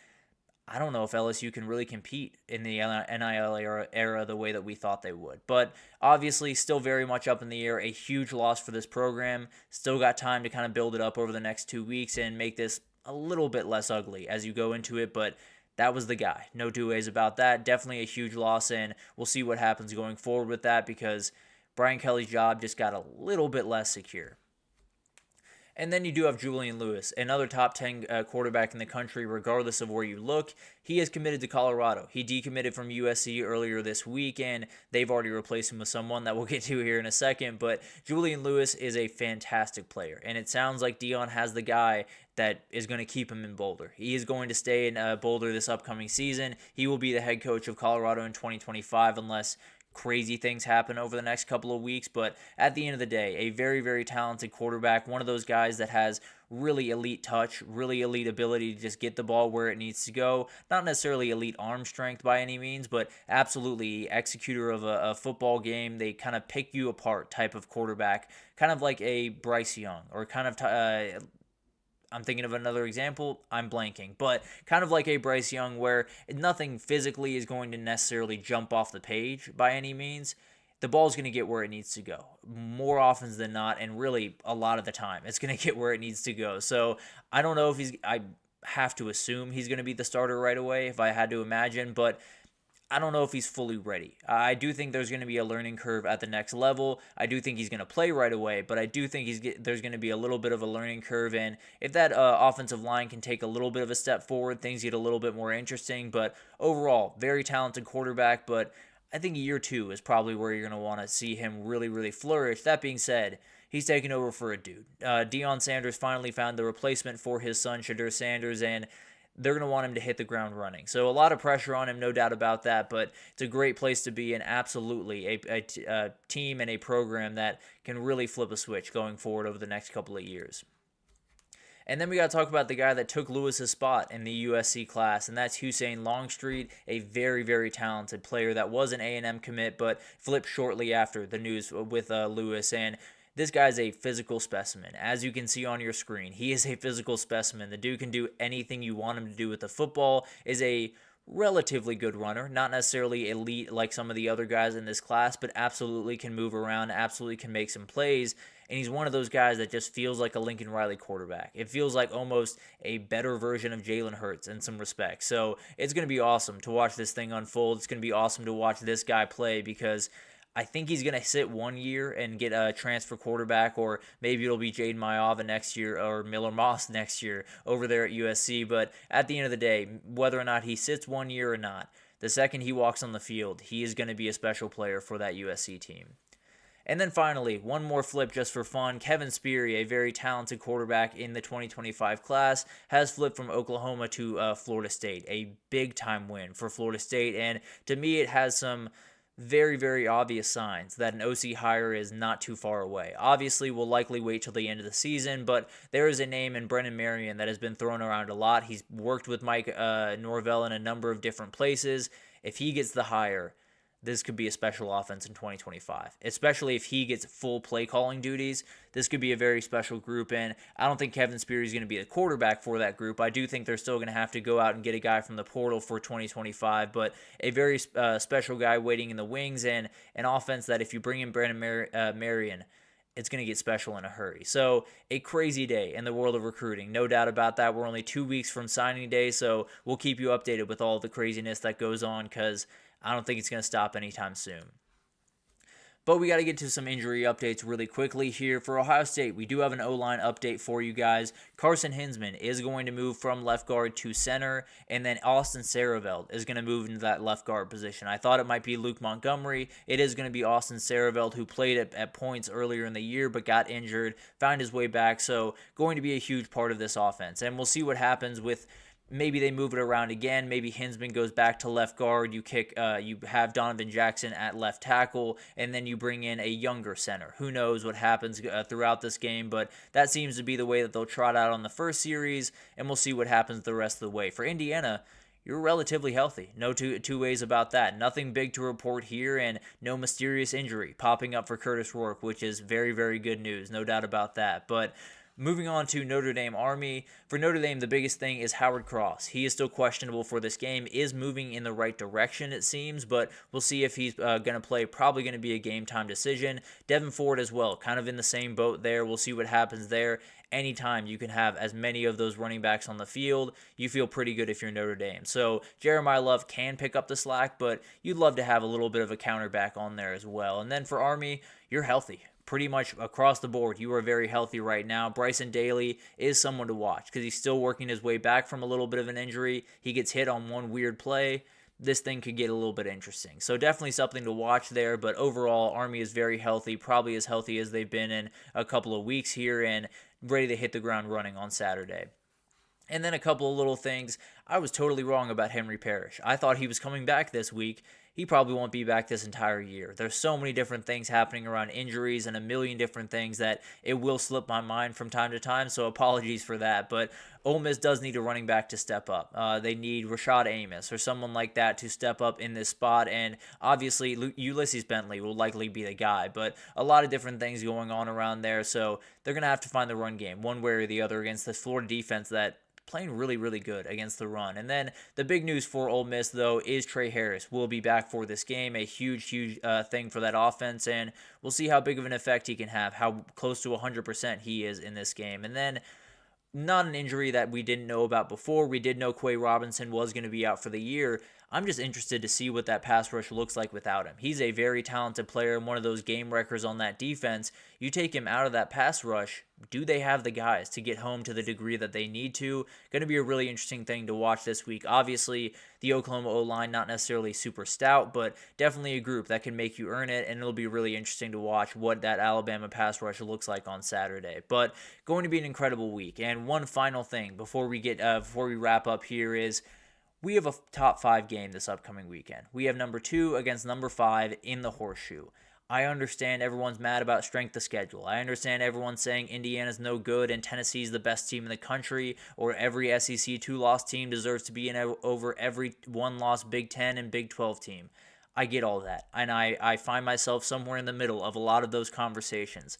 I don't know if LSU can really compete in the NIL era the way that we thought they would. But obviously, still very much up in the air. A huge loss for this program. Still got time to kind of build it up over the next 2 weeks and make this a little bit less ugly as you go into it. But that was the guy. No two ways about that. Definitely a huge loss, and we'll see what happens going forward with that, because Brian Kelly's job just got a little bit less secure. And then you do have Julian Lewis, another top 10 quarterback in the country, regardless of where you look. He is committed to Colorado. He decommitted from USC earlier this week, and they've already replaced him with someone that we'll get to here in a second. But Julian Lewis is a fantastic player, and it sounds like Deion has the guy that is going to keep him in Boulder. He is going to stay in Boulder this upcoming season. He will be the head coach of Colorado in 2025 unless crazy things happen over the next couple of weeks. But at the end of the day, a very talented quarterback, one of those guys that has really elite touch, really elite ability to just get the ball where it needs to go. Not necessarily elite arm strength by any means, but absolutely executor of a football game. They kind of pick you apart type of quarterback, kind of like a Bryce Young, or kind of I'm thinking of another example, I'm blanking, but kind of like a Bryce Young, where nothing physically is going to necessarily jump off the page by any means. The ball's going to get where it needs to go more often than not, and really a lot of the time it's going to get where it needs to go. So I don't know if I have to assume he's going to be the starter right away if I had to imagine, but I don't know if he's fully ready. I do think there's going to be a learning curve at the next level. I do think he's going to play right away, but I do think there's going to be a little bit of a learning curve. And if that offensive line can take a little bit of a step forward, things get a little bit more interesting. But overall, very talented quarterback. But I think year 2 is probably where you're going to want to see him really flourish. That being said, he's taking over for a dude. Deion Sanders finally found the replacement for his son, Shedeur Sanders, and they're going to want him to hit the ground running. So a lot of pressure on him, no doubt about that, but it's a great place to be, and absolutely a team and a program that can really flip a switch going forward over the next couple of years. And then we got to talk about the guy that took Lewis's spot in the USC class, and that's Hussein Longstreet, a very, very talented player that was an A&M commit, but flipped shortly after the news with Lewis. And this guy's a physical specimen. As you can see on your screen, he is a physical specimen. The dude can do anything you want him to do with the football, is a relatively good runner, not necessarily elite like some of the other guys in this class, but absolutely can move around, absolutely can make some plays, and he's one of those guys that just feels like a Lincoln Riley quarterback. It feels like almost a better version of Jalen Hurts in some respects. So it's going to be awesome to watch this thing unfold. It's going to be awesome to watch this guy play because I think he's going to sit 1 year and get a transfer quarterback, or maybe it'll be Jaden Mayava next year or Miller Moss next year over there at USC. But at the end of the day, whether or not he sits 1 year or not, the second he walks on the field, he is going to be a special player for that USC team. And then finally, one more flip just for fun. Kevin Speary, a very talented quarterback in the 2025 class, has flipped from Oklahoma to Florida State. A big-time win for Florida State, and to me it has some very, very obvious signs that an OC hire is not too far away. Obviously, we'll likely wait till the end of the season, but there is a name in Brennan Marion that has been thrown around a lot. He's worked with Mike Norvell in a number of different places. If he gets the hire, this could be a special offense in 2025, especially if he gets full play calling duties. This could be a very special group, and I don't think Kevin Speary is going to be the quarterback for that group. I do think they're still going to have to go out and get a guy from the portal for 2025, but a very special guy waiting in the wings, and an offense that if you bring in Brandon Marion, it's going to get special in a hurry. So a crazy day in the world of recruiting, no doubt about that. We're only 2 weeks from signing day, so we'll keep you updated with all the craziness that goes on because I don't think it's going to stop anytime soon. But we got to get to some injury updates really quickly here. For Ohio State, we do have an O-line update for you guys. Carson Hinsman is going to move from left guard to center, and then Austin Saraveld is going to move into that left guard position. I thought it might be Luke Montgomery. It is going to be Austin Saraveld, who played at points earlier in the year but got injured, found his way back, so going to be a huge part of this offense. And we'll see what happens with maybe they move it around again. Maybe Hinsman goes back to left guard. You have Donovan Jackson at left tackle, and then you bring in a younger center. Who knows what happens throughout this game, but that seems to be the way that they'll trot out on the first series, and we'll see what happens the rest of the way. For Indiana, you're relatively healthy. No two ways about that. Nothing big to report here, and no mysterious injury popping up for Curtis Rourke, which is very, very good news. No doubt about that. But moving on to Notre Dame Army. For Notre Dame, the biggest thing is Howard Cross. He is still questionable for this game, is moving in the right direction, it seems, but we'll see if he's going to play. Probably going to be a game-time decision. Devin Ford as well, kind of in the same boat there. We'll see what happens there. Anytime you can have as many of those running backs on the field, you feel pretty good if you're Notre Dame. So Jeremiah Love can pick up the slack, but you'd love to have a little bit of a counterback on there as well. And then for Army, you're healthy. Pretty much across the board, you are very healthy right now. Bryson Daly is someone to watch because he's still working his way back from a little bit of an injury. He gets hit on one weird play. This thing could get a little bit interesting. So definitely something to watch there, but overall, Army is very healthy, probably as healthy as they've been in a couple of weeks here, and ready to hit the ground running on Saturday. And then a couple of little things. I was totally wrong about Henry Parrish. I thought he was coming back this week. He probably won't be back this entire year. There's so many different things happening around injuries and a million different things that it will slip my mind from time to time, so apologies for that. But Ole Miss does need a running back to step up. They need Rashad Amos or someone like that to step up in this spot, and obviously Ulysses Bentley will likely be the guy, but a lot of different things going on around there, so they're going to have to find the run game one way or the other against this Florida defense that playing really, really good against the run. And then the big news for Ole Miss, though, is Trey Harris will be back for this game, a huge thing for that offense, and we'll see how big of an effect he can have, how close to 100% he is in this game. And then not an injury that we didn't know about before. We did know Quay Robinson was going to be out for the year. I'm just interested to see what that pass rush looks like without him. He's a very talented player and one of those game wreckers on that defense. You take him out of that pass rush, do they have the guys to get home to the degree that they need to? Going to be a really interesting thing to watch this week. Obviously, the Oklahoma O-line, not necessarily super stout, but definitely a group that can make you earn it, and it'll be really interesting to watch what that Alabama pass rush looks like on Saturday. But going to be an incredible week. And one final thing before we wrap up here is we have a top 5 game this upcoming weekend. We have number 2 against number 5 in the Horseshoe. I understand everyone's mad about strength of schedule. I understand everyone saying Indiana's no good and Tennessee's the best team in the country, or every SEC 2-loss team deserves to be in over every 1-loss Big Ten and Big 12 team. I get all that, and I find myself somewhere in the middle of a lot of those conversations.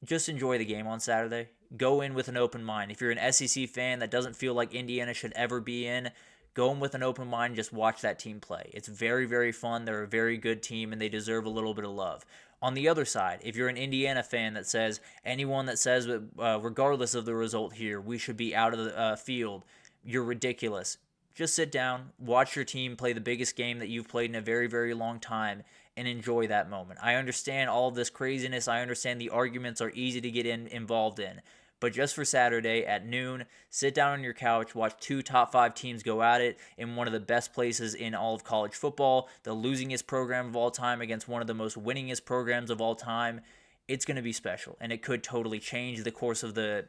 Just enjoy the game on Saturday. Go in with an open mind. If you're an SEC fan that doesn't feel like Indiana should ever be in, go in with an open mind, just watch that team play. It's very, very fun. They're a very good team, and they deserve a little bit of love. On the other side, if you're an Indiana fan that says, anyone that says, regardless of the result here, we should be out of the field, you're ridiculous. Just sit down, watch your team play the biggest game that you've played in a very, very long time, and enjoy that moment. I understand all of this craziness. I understand the arguments are easy to get involved in. But just for Saturday at noon, sit down on your couch, watch 2 top 5 teams go at it in one of the best places in all of college football, the losingest program of all time against one of the most winningest programs of all time. It's going to be special, and it could totally change the course of the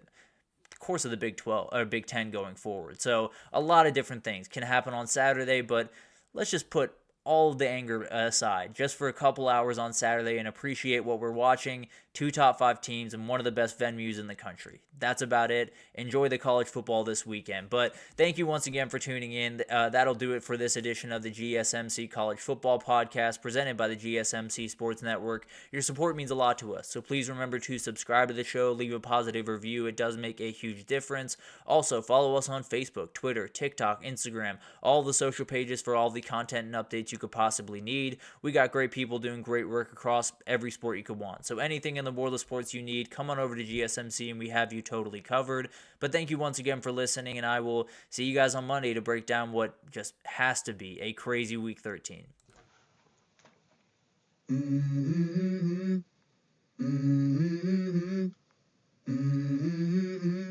Big 12 or Big 10 going forward. So a lot of different things can happen on Saturday, but let's just put all of the anger aside just for a couple hours on Saturday and appreciate what we're watching. 2 top 5 teams and one of the best venues in the country. That's about it. Enjoy the college football this weekend. But thank you once again for tuning in. That'll do it for this edition of the GSMC College Football Podcast presented by the GSMC Sports Network. Your support means a lot to us, so please remember to subscribe to the show, leave a positive review. It does make a huge difference. Also, follow us on Facebook, Twitter, TikTok, Instagram, all the social pages for all the content and updates you could possibly need. We got great people doing great work across every sport you could want. So anything in the world of sports you need, come on over to GSMC and we have you totally covered. But thank you once again for listening, and I will see you guys on Monday to break down what just has to be a crazy Week 13. Mm-hmm. Mm-hmm. Mm-hmm.